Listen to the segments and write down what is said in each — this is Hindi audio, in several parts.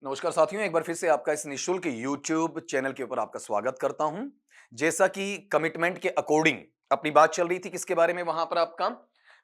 नमस्कार साथियों, एक बार फिर से आपका इस निःशुल्क YouTube चैनल के ऊपर आपका स्वागत करता हूं। जैसा कि कमिटमेंट के अकॉर्डिंग अपनी बात चल रही थी, किसके बारे में वहां पर आपका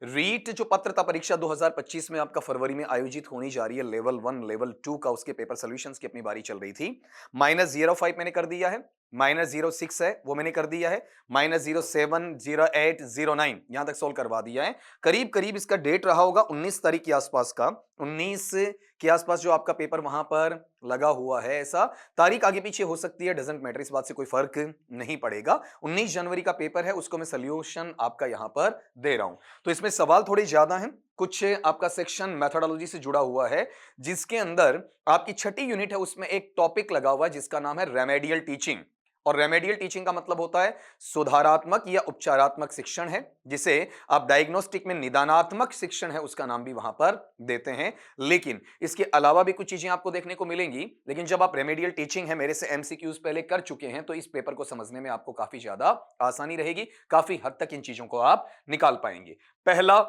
रीट जो पात्रता परीक्षा 2025 में आपका फरवरी में आयोजित होनी जा रही है, लेवल 1 लेवल 2 का उसके पेपर सॉल्यूशंस की अपनी बारी चल रही थी। -05 मैंने कर दिया है, -06 है वो मैंने कर दिया है, -07 08 09 यहां तक सोल्व करवा दिया है। करीब करीब इसका डेट रहा होगा 19 तारीख के आसपास का, 19 के आसपास जो आपका पेपर वहां पर लगा हुआ है। ऐसा तारीख आगे पीछे हो सकती है, डजंट मैटर, इस बात से कोई फर्क नहीं पड़ेगा। 19 जनवरी का पेपर है, उसको मैं सोल्यूशन आपका यहां पर दे रहा हूं। तो इसमें सवाल थोड़े ज्यादा हैं, कुछ आपका सेक्शन मेथोडोलॉजी से जुड़ा हुआ है, जिसके अंदर आपकी छठी यूनिट है, उसमें एक टॉपिक लगा हुआ है जिसका नाम है रेमेडियल टीचिंग। और रेमेडियल टीचिंग का मतलब होता है सुधारात्मक या उपचारात्मक शिक्षण है, जिसे आप डायग्नोस्टिक में निदानात्मक शिक्षण है उसका नाम भी वहां पर देते हैं। लेकिन इसके अलावा भी कुछ चीजें आपको देखने को मिलेंगी। लेकिन जब आप रेमेडियल टीचिंग है मेरे से एमसीक्यूज पहले कर चुके हैं, तो इस पेपर को समझने में आपको काफी ज्यादा आसानी रहेगी, काफी हद तक इन चीजों को आप निकाल पाएंगे। पहला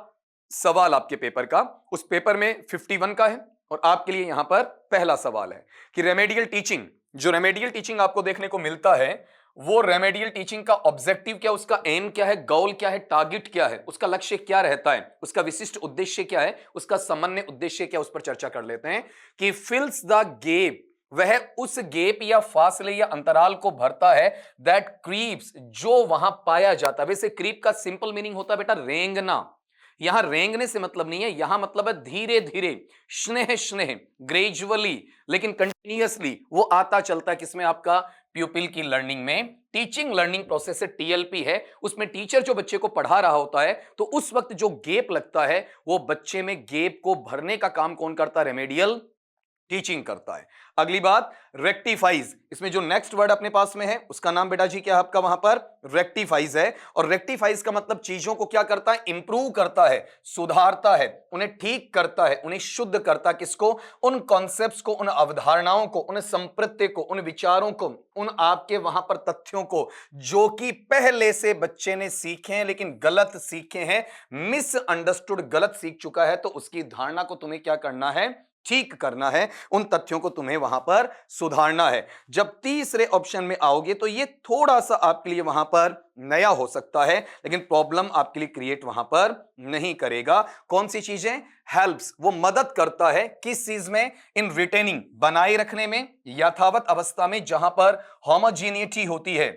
सवाल आपके पेपर का, उस पेपर में 51 का है, और आपके लिए यहां पर पहला सवाल है कि रेमेडियल टीचिंग, जो रेमेडियल टीचिंग आपको देखने को मिलता है, वो रेमेडियल टीचिंग का ऑब्जेक्टिव क्या, उसका एम क्या है, गोल क्या है, टारगेट क्या है, उसका लक्ष्य क्या रहता है, उसका विशिष्ट उद्देश्य क्या है, उसका सामान्य उद्देश्य क्या, उस पर चर्चा कर लेते हैं। कि फिल्स द गैप, वह उस गैप या फासले या अंतराल को भरता है, दैट क्रीप्स, जो वहां पाया जाता है। वैसे क्रीप का सिंपल मीनिंग होता है बेटा रेंगना। यहां रेंगने से मतलब नहीं है, यहां मतलब है धीरे धीरे, स्नेह स्नेह, ग्रेजुअली, लेकिन कंटिन्यूअसली वो आता चलता है। किसमें? आपका प्यूपिल की लर्निंग में। टीचिंग लर्निंग प्रोसेस से टीएलपी है, उसमें टीचर जो बच्चे को पढ़ा रहा होता है, तो उस वक्त जो गैप लगता है, वो बच्चे में गैप को भरने का काम कौन करता है? रेमेडियल टीचिंग करता है। अगली बात, रेक्टिफाइज। इसमें जो नेक्स्ट वर्ड अपने पास में है, उसका नाम बेटा जी क्या है आपका वहां पर? रेक्टिफाइज है। और रेक्टिफाइज का मतलब चीजों को क्या करता है? इंप्रूव करता है, सुधारता है, उन्हें ठीक करता है, उन्हें शुद्ध करता है। किसको? उन कॉन्सेप्ट्स को, उन अवधारणाओं को, उन संप्रत्य को, उन विचारों को, उन आपके वहां पर तथ्यों को, जो कि पहले से बच्चे ने सीखे हैं लेकिन गलत सीखे हैं, मिसअंडरस्टूड, गलत सीख चुका है, तो उसकी धारणा को तुम्हें क्या करना है? ठीक करना है। उन तथ्यों को तुम्हें वहां पर सुधारना है। जब तीसरे ऑप्शन में आओगे तो ये थोड़ा सा आपके लिए वहां पर नया हो सकता है, लेकिन प्रॉब्लम आपके लिए क्रिएट वहां पर नहीं करेगा। कौन सी चीजें? हेल्प्स, वो मदद करता है किस चीज में? इन रिटेनिंग, बनाए रखने में, यथावत अवस्था में, जहां पर होमोजीनिटी होती है।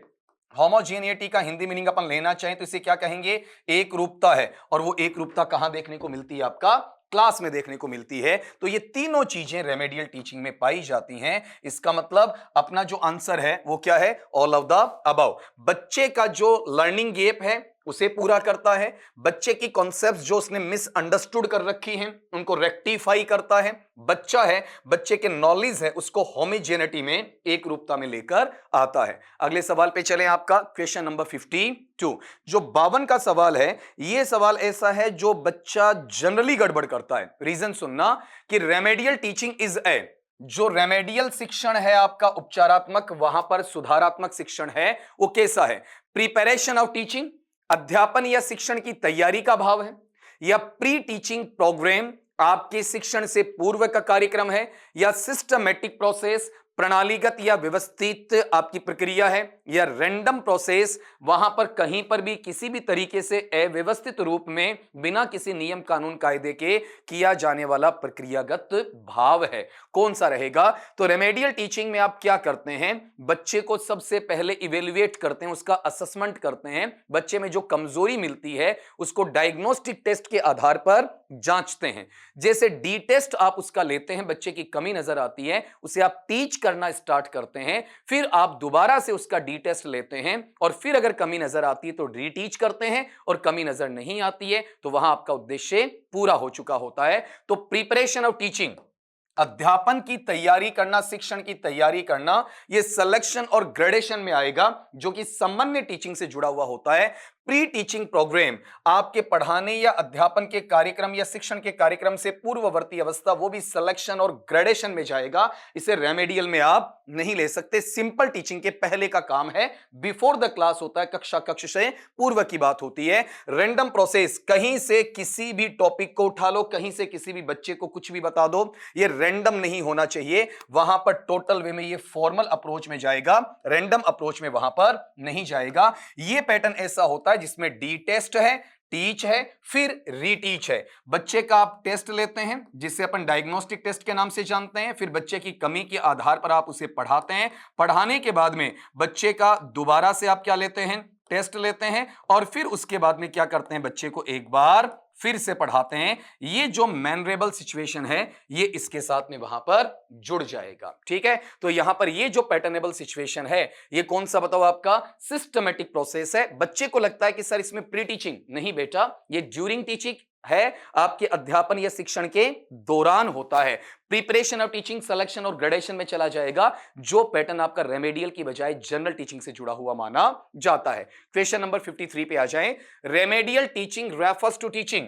होमोजीनिटी का हिंदी मीनिंग अपन लेना चाहें तो इसे क्या कहेंगे? एक रूपता है। और वो एक रूपता कहां देखने को मिलती है? आपका क्लास में देखने को मिलती है। तो ये तीनों चीजें रेमेडियल टीचिंग में पाई जाती हैं। इसका मतलब अपना जो आंसर है वो क्या है? All of the above. बच्चे का जो लर्निंग गैप है उसे पूरा करता है, बच्चे की कॉन्सेप्ट्स जो उसने मिसअंडरस्टूड कर रखी हैं उनको रेक्टिफाई करता है, बच्चा है, बच्चे के नॉलेज है उसको होमोजेनिटी में, एक रूपता में लेकर आता है। अगले सवाल पे चलें, आपका क्वेश्चन नंबर 52। जो 52 का सवाल है, यह सवाल ऐसा है जो बच्चा जनरली गड़बड़ करता है। रीजन सुनना कि रेमेडियल टीचिंग इज ए, जो रेमेडियल शिक्षण है आपका उपचारात्मक, वहां पर सुधारात्मक शिक्षण है, वो कैसा है? प्रिपरेशन ऑफ टीचिंग, अध्यापन या शिक्षण की तैयारी का भाव है, या प्री टीचिंग प्रोग्राम, आपके शिक्षण से पूर्व का कार्यक्रम है, या सिस्टमैटिक प्रोसेस, प्रणालीगत या व्यवस्थित आपकी प्रक्रिया है, या रैंडम प्रोसेस, वहां पर कहीं पर भी किसी भी तरीके से अव्यवस्थित रूप में बिना किसी नियम कानून कायदे के किया जाने वाला प्रक्रियागत भाव है। कौन सा रहेगा? तो रेमेडियल टीचिंग में आप क्या करते हैं? बच्चे को सबसे पहले इवेल्युएट करते हैं, उसका असेसमेंट करते हैं, बच्चे में जो कमजोरी मिलती है उसको डायग्नोस्टिक टेस्ट के आधार पर जांचते हैं। जैसे डी टेस्ट आप उसका लेते हैं, बच्चे की कमी नजर आती है, उसे आप टीच करना स्टार्ट करते हैं, फिर आप दोबारा से उसका डी टेस्ट लेते हैं, और फिर अगर कमी नजर आती है तो रीटीच करते हैं, और कमी नजर नहीं आती है तो वहां आपका उद्देश्य पूरा हो चुका होता है। तो प्रिपरेशन ऑफ टीचिंग, अध्यापन की तैयारी करना, शिक्षण की तैयारी करना, यह सिलेक्शन और ग्रेडेशन में आएगा, जो कि सामान्य टीचिंग से जुड़ा हुआ होता है। प्री टीचिंग प्रोग्राम, आपके पढ़ाने या अध्यापन के कार्यक्रम या शिक्षण के कार्यक्रम से पूर्ववर्ती अवस्था, वो भी सिलेक्शन और ग्रेडेशन में जाएगा। इसे रेमेडियल में आप नहीं ले सकते। सिंपल टीचिंग के पहले का काम है, बिफोर द क्लास होता है, कक्ष से पूर्व की बात होती है। रैंडम प्रोसेस, कहीं से किसी भी टॉपिक को उठा लो, कहीं से किसी भी बच्चे को कुछ भी बता दो, ये रैंडम नहीं होना चाहिए। वहां पर टोटल वे में ये फॉर्मल अप्रोच में जाएगा, रैंडम अप्रोच में वहां पर नहीं जाएगा। ये पैटर्न ऐसा होता है जिसमें डी टेस्ट है, टीच है, फिर रीटीच है। बच्चे का आप टेस्ट लेते हैं जिसे अपन डायग्नोस्टिक टेस्ट के नाम से जानते हैं, फिर बच्चे की कमी के आधार पर आप उसे पढ़ाते हैं। पढ़ाने के बाद में बच्चे का दोबारा से आप क्या लेते हैं, टेस्ट लेते हैं, और फिर उसके बाद में क्या करते हैं, बच्चे को एक बार फिर से पढ़ाते हैं। ये जो मेमोरेबल सिचुएशन है ये इसके साथ में वहां पर जुड़ जाएगा। ठीक है, तो यहां पर ये जो पैटर्नेबल सिचुएशन है ये कौन सा बताओ, आपका सिस्टमेटिक प्रोसेस है। बच्चे को लगता है कि सर इसमें प्री टीचिंग नहीं, बेटा ये ड्यूरिंग टीचिंग है, आपके अध्यापन या शिक्षण के दौरान होता है। प्रिपरेशन ऑफ टीचिंग, सिलेक्शन और ग्रेडेशन में चला जाएगा। जो पैटर्न आपका रेमेडियल की बजाय जनरल टीचिंग से जुड़ा हुआ माना जाता है। क्वेश्चन नंबर 53 पे आ जाएं। Remedial teaching refers to teaching,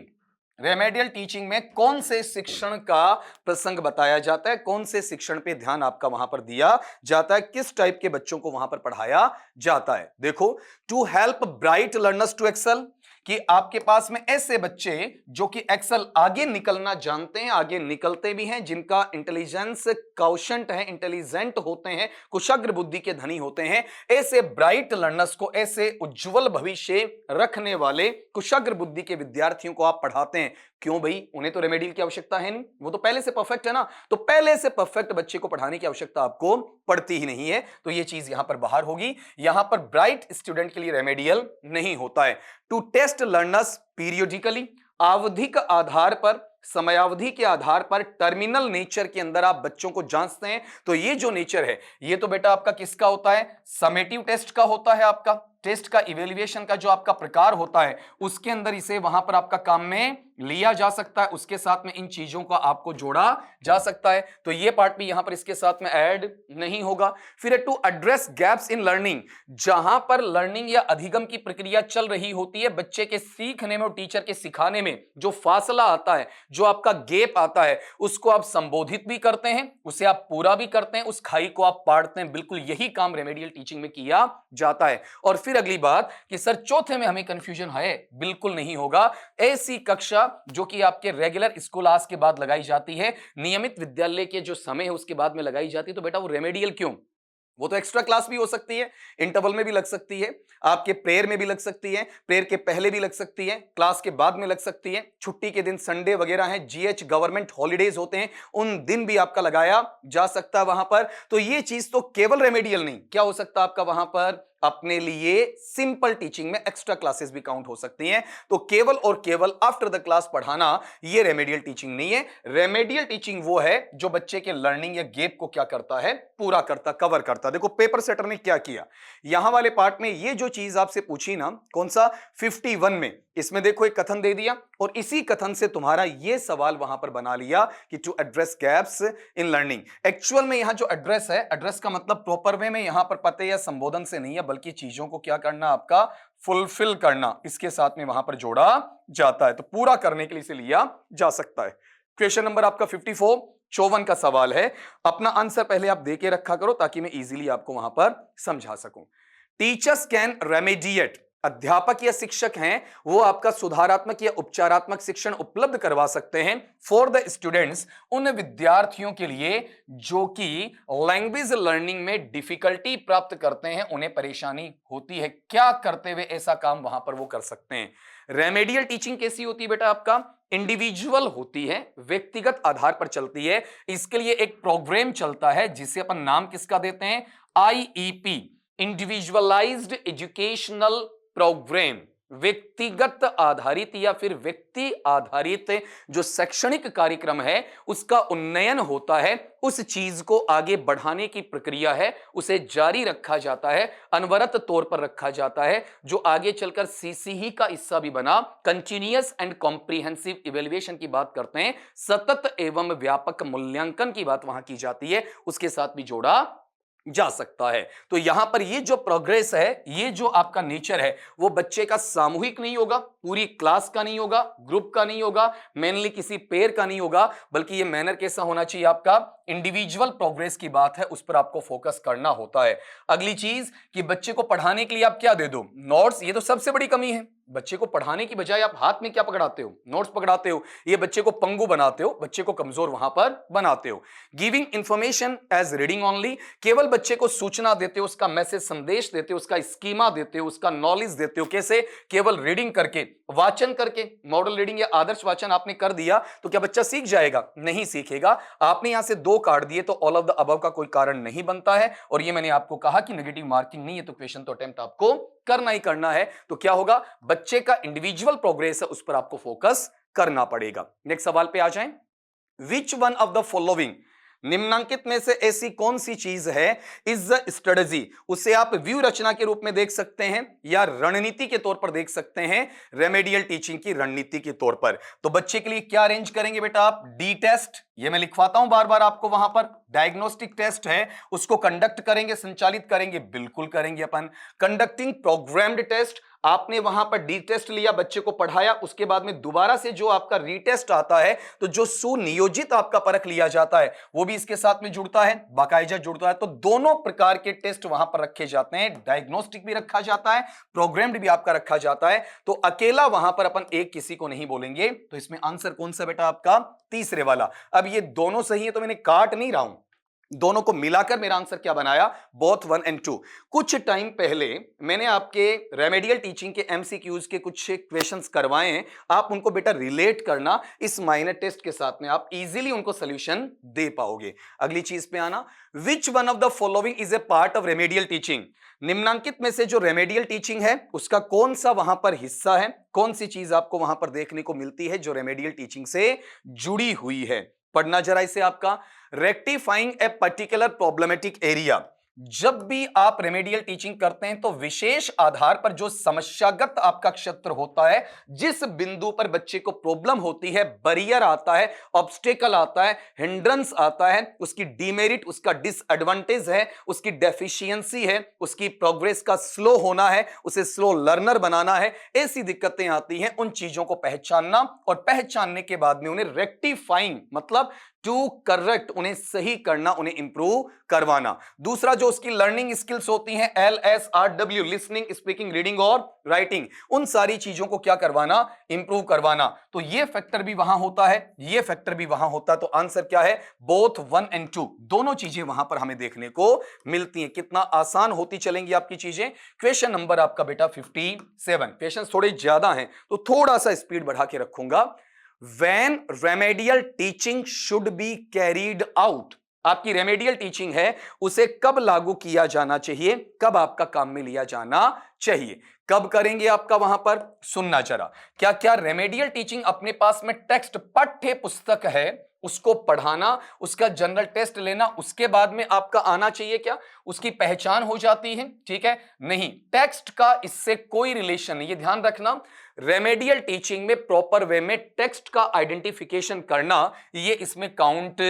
remedial teaching में कौन से शिक्षण का प्रसंग बताया जाता है, कौन से शिक्षण पे ध्यान आपका वहां पर दिया जाता है, किस टाइप के बच्चों को वहां पर पढ़ाया जाता है। देखो, to help bright learners to excel, कि आपके पास में ऐसे बच्चे जो कि एक्सेल आगे निकलना जानते हैं, आगे निकलते भी हैं, जिनका इंटेलिजेंस क्वोशंट है, इंटेलिजेंट होते हैं, कुशाग्र बुद्धि के धनी होते हैं। ऐसे ब्राइट लर्नर्स को, ऐसे उज्जवल भविष्य रखने वाले कुशाग्र बुद्धि के विद्यार्थियों को आप पढ़ाते हैं। क्यों भाई, उन्हें तो रेमेडियल की आवश्यकता है नहीं, वो तो पहले से परफेक्ट है ना। तो पहले से परफेक्ट बच्चे को पढ़ाने की आवश्यकता आपको पड़ती ही नहीं है, तो ये चीज यहां पर बाहर होगी। यहां पर ब्राइट स्टूडेंट के लिए रेमेडियल नहीं होता है। टू टेस्ट लर्नर्स पीरियोडिकली, आवधिक आधार पर, समयावधि के आधार पर, टर्मिनल नेचर के अंदर आप बच्चों को जांचते हैं। तो ये जो नेचर है ये तो बेटा आपका किसका होता है, समेटिव टेस्ट का होता है। आपका टेस्ट का इवेल्युएशन का जो आपका प्रकार होता है उसके अंदर इसे वहां पर आपका काम में लिया जा सकता है, उसके साथ में इन चीजों का आपको जोड़ा जा सकता है। तो ये पार्ट भी यहां पर इसके साथ में ऐड नहीं होगा। फिर to address gaps in learning, जहां पर लर्निंग या अधिगम की प्रक्रिया चल रही होती है, बच्चे के सीखने में और टीचर के सिखाने में जो फासला आता है, जो आपका गैप आता है, उसको आप संबोधित भी करते हैं, उसे आप पूरा भी करते हैं, उस खाई को आप पाड़ते हैं। बिल्कुल यही काम रेमेडियल टीचिंग में किया जाता है। और फिर अगली बात कि सर चौथे में हमें कंफ्यूजन है, बिल्कुल नहीं होगा। ऐसी कक्षा जो कि आपके रेगुलर स्कूल आवर्स के बाद लगाई जाती है, नियमित विद्यालय के जो समय है उसके बाद में लगाई जाती है, तो बेटा वो रेमेडियल क्यों, वो तो एक्स्ट्रा क्लास भी हो सकती है, इंटरवल में भी लग सकती है, आपके प्रेयर में भी लग सकती है, प्रेयर के पहले भी लग सकती है, क्लास के बाद में लग सकती है, छुट्टी के दिन संडे वगैरह हैं, जीएच गवर्नमेंट हॉलीडेज होते हैं, उन दिन भी आपका लगाया जा सकता है वहां पर। तो ये चीज तो केवल रेमेडियल नहीं, क्या हो सकता है आपका वहां पर, अपने लिए सिंपल टीचिंग में एक्स्ट्रा क्लासेस भी काउंट हो सकती हैं। तो केवल और केवल आफ्टर द क्लास पढ़ाना ये रेमेडियल टीचिंग नहीं है। रेमेडियल टीचिंग वो है जो बच्चे के लर्निंग या गैप को क्या करता है, पूरा करता, कवर करता। देखो पेपर सेटर ने क्या किया, यहां वाले पार्ट में ये जो चीज आपसे पूछी ना, कौन सा 51 में, इसमें देखो एक कथन दे दिया और इसी कथन से तुम्हारा ये सवाल वहां पर बना लिया कि to address gaps in learning. Actual में यहां जो एड्रेस है, एड्रेस का मतलब प्रॉपर वे में यहां पर पते या संबोधन से नहीं है, बल्कि चीजों को क्या करना, आपका फुलफिल करना, इसके साथ में वहां पर जोड़ा जाता है। तो पूरा करने के लिए इसे लिया जा सकता है। क्वेश्चन नंबर आपका 54 54 का सवाल है। अपना आंसर पहले आप दे के रखा करो ताकि मैं इजीली आपको वहां पर समझा सकूं। टीचर्स कैन रेमेडिएट, अध्यापक या शिक्षक हैं वो आपका सुधारात्मक या उपचारात्मक शिक्षण उपलब्ध करवा सकते हैं फॉर द स्टूडेंट्स, उन विद्यार्थियों के लिए जो कि लैंग्वेज लर्निंग में डिफिकल्टी प्राप्त करते हैं, उन्हें परेशानी होती है। क्या करते हुए ऐसा काम वहां पर वो कर सकते हैं। रेमेडियल टीचिंग कैसी होती है बेटा, आपका इंडिविजुअल होती है, व्यक्तिगत आधार पर चलती है। इसके लिए एक प्रोग्राम चलता है जिसे अपन नाम किसका देते हैं, आईईपी, इंडिविजुअलाइज्ड एजुकेशनल प्रोग्राम। व्यक्तिगत आधारित या फिर व्यक्ति आधारित जो शैक्षणिक कार्यक्रम है उसका उन्नयन होता है, उस चीज को आगे बढ़ाने की प्रक्रिया है, उसे जारी रखा जाता है, अनवरत तौर पर रखा जाता है, जो आगे चलकर सीसीई का हिस्सा भी बना। कंटिन्यूअस एंड कॉम्प्रिहेंसिव इवैल्यूएशन की बात करते हैं, सतत एवं व्यापक मूल्यांकन की बात वहां की जाती है, उसके साथ भी जोड़ा जा सकता है। तो यहां पर ये जो प्रोग्रेस है, ये जो आपका नेचर है, वो बच्चे का सामूहिक नहीं होगा, पूरी क्लास का नहीं होगा, ग्रुप का नहीं होगा, मेनली किसी पेयर का नहीं होगा, बल्कि ये मैनर कैसा होना चाहिए आपका, इंडिविजुअल प्रोग्रेस की बात है, उस पर आपको फोकस करना होता है। अगली चीज कि बच्चे को पढ़ाने के लिए आप क्या दे दो, नोट्स। ये तो सबसे बड़ी कमी है, बच्चे को पढ़ाने की बजाय आप हाथ में क्या पकड़ाते हो, नोट्स पकड़ाते हो। ये बच्चे को पंगु बनाते हो, बच्चे को कमजोर वहां पर बनाते हो। Giving information as reading only, केवल बच्चे को सूचना देते हो, उसका मैसेज संदेश देते हो, उसका स्कीमा देते हो, उसका नॉलेज देते हो। कैसे? केवल रीडिंग करके, वाचन करके। मॉडल रीडिंग या आदर्श वाचन आपने कर दिया तो क्या बच्चा सीख जाएगा? नहीं सीखेगा। आपने यहां से 2 काट दिए तो ऑल ऑफ द अबव का कोई कारण नहीं बनता है। और ये मैंने आपको कहा कि नेगेटिव मार्किंग नहीं है, तो क्वेश्चन तो अटेम्प्ट आपको करना ही करना है। तो क्या होगा, बच्चे का इंडिविजुअल प्रोग्रेस है, उस पर आपको फोकस करना पड़ेगा। नेक्स्ट सवाल पे आ जाएं। विच वन ऑफ द फॉलोइंग, निम्नांकित में से ऐसी कौन सी चीज है, इज द स्ट्रेटजी, उसे आप व्यू रचना के रूप में देख सकते हैं या रणनीति के तौर पर देख सकते हैं, रेमेडियल टीचिंग की रणनीति के तौर पर। तो बच्चे के लिए क्या अरेंज करेंगे बेटा आप? डी टेस्ट, ये मैं लिखवाता हूं बार बार आपको, वहां पर डायग्नोस्टिक टेस्ट है, उसको कंडक्ट करेंगे, संचालित करेंगे, बिल्कुल करेंगे अपन। कंडक्टिंग प्रोग्राम्ड टेस्ट, आपने वहां पर डी टेस्ट लिया, बच्चे को पढ़ाया, उसके बाद में दोबारा से जो आपका रीटेस्ट आता है, तो जो सुनियोजित आपका परख लिया जाता है, वो भी इसके साथ में जुड़ता है, बाकायदा जुड़ता है। तो दोनों प्रकार के टेस्ट वहां पर रखे जाते हैं, डायग्नोस्टिक भी रखा जाता है, प्रोग्राम्ड भी आपका रखा जाता है। तो अकेला वहां पर अपन एक किसी को नहीं बोलेंगे। तो इसमें आंसर कौन सा बेटा आपका? तीसरे वाला। अब ये दोनों सही है तो मैंने काट नहीं रहा हूं, दोनों को मिलाकर मेरा आंसर क्या बनाया, बोथ 1 एंड 2। कुछ टाइम पहले मैंने आपके रेमेडियल टीचिंग के एमसीक्यूज के कुछ क्वेश्चंस करवाए हैं, आप उनको बेटा रिलेट करना इस माइनर टेस्ट के साथ में, आप इजीली उनको सॉल्यूशन दे पाओगे। अगली चीज पे आना, विच one of the following is a part of remedial teaching, निम्नांकित में से जो रेमेडियल टीचिंग है उसका कौन सा वहां पर हिस्सा है, कौन सी चीज आपको वहां पर देखने को मिलती है जो रेमेडियल टीचिंग से जुड़ी हुई है। पढ़ना जरा इसे आपका, rectifying a particular problematic area. जब भी आप रेमेडियल टीचिंग करते हैं तो विशेष आधार पर जो समस्यागत आपका क्षेत्र होता है, जिस बिंदु पर बच्चे को प्रॉब्लम होती है, बैरियर आता है, ऑब्स्टेकल आता है, हिंड्रेंस आता है, उसकी डीमेरिट, उसका डिसएडवांटेज है, उसकी डेफिशिएंसी है, उसकी प्रोग्रेस का स्लो होना है, उसे स्लो लर्नर बनाना है, ऐसी दिक्कतें आती हैं। उन चीजों को पहचानना और पहचानने के बाद में उन्हें रेक्टिफाइंग मतलब टू करेक्ट, उन्हें सही करना, उन्हें इंप्रूव करवाना। दूसरा जो उसकी लर्निंग स्किल्स होती हैं, LSRW, लिसनिंग, स्पीकिंग, रीडिंग और राइटिंग, उन सारी चीजों को क्या करवाना, इंप्रूव करवाना। तो ये फैक्टर भी वहां होता है, ये फैक्टर भी वहां होता है। तो आंसर क्या है, बोथ 1 एंड 2, दोनों चीजें वहां पर हमें देखने को मिलती हैं। कितना आसान होती चलेंगी आपकी चीजें। क्वेश्चन नंबर आपका बेटा 57, क्वेश्चन थोड़े ज्यादा हैं तो थोड़ा सा स्पीड बढ़ा के रखूंगा। When remedial teaching should be carried out, आपकी रेमेडियल टीचिंग है, उसे कब लागू किया जाना चाहिए, कब आपका काम में लिया जाना चाहिए, कब करेंगे आपका वहां पर? सुनना जरा, क्या क्या रेमेडियल टीचिंग अपने पास में टेक्स्ट पाठ्य पुस्तक है, उसको पढ़ाना, उसका जनरल टेस्ट लेना, उसके बाद में आपका आना चाहिए क्या, उसकी पहचान हो जाती है? ठीक है, नहीं, टेक्स्ट का इससे कोई रिलेशन नहीं, ये ध्यान रखना। रेमेडियल टीचिंग में प्रॉपर वे में टेक्स्ट का आइडेंटिफिकेशन करना, ये इसमें काउंट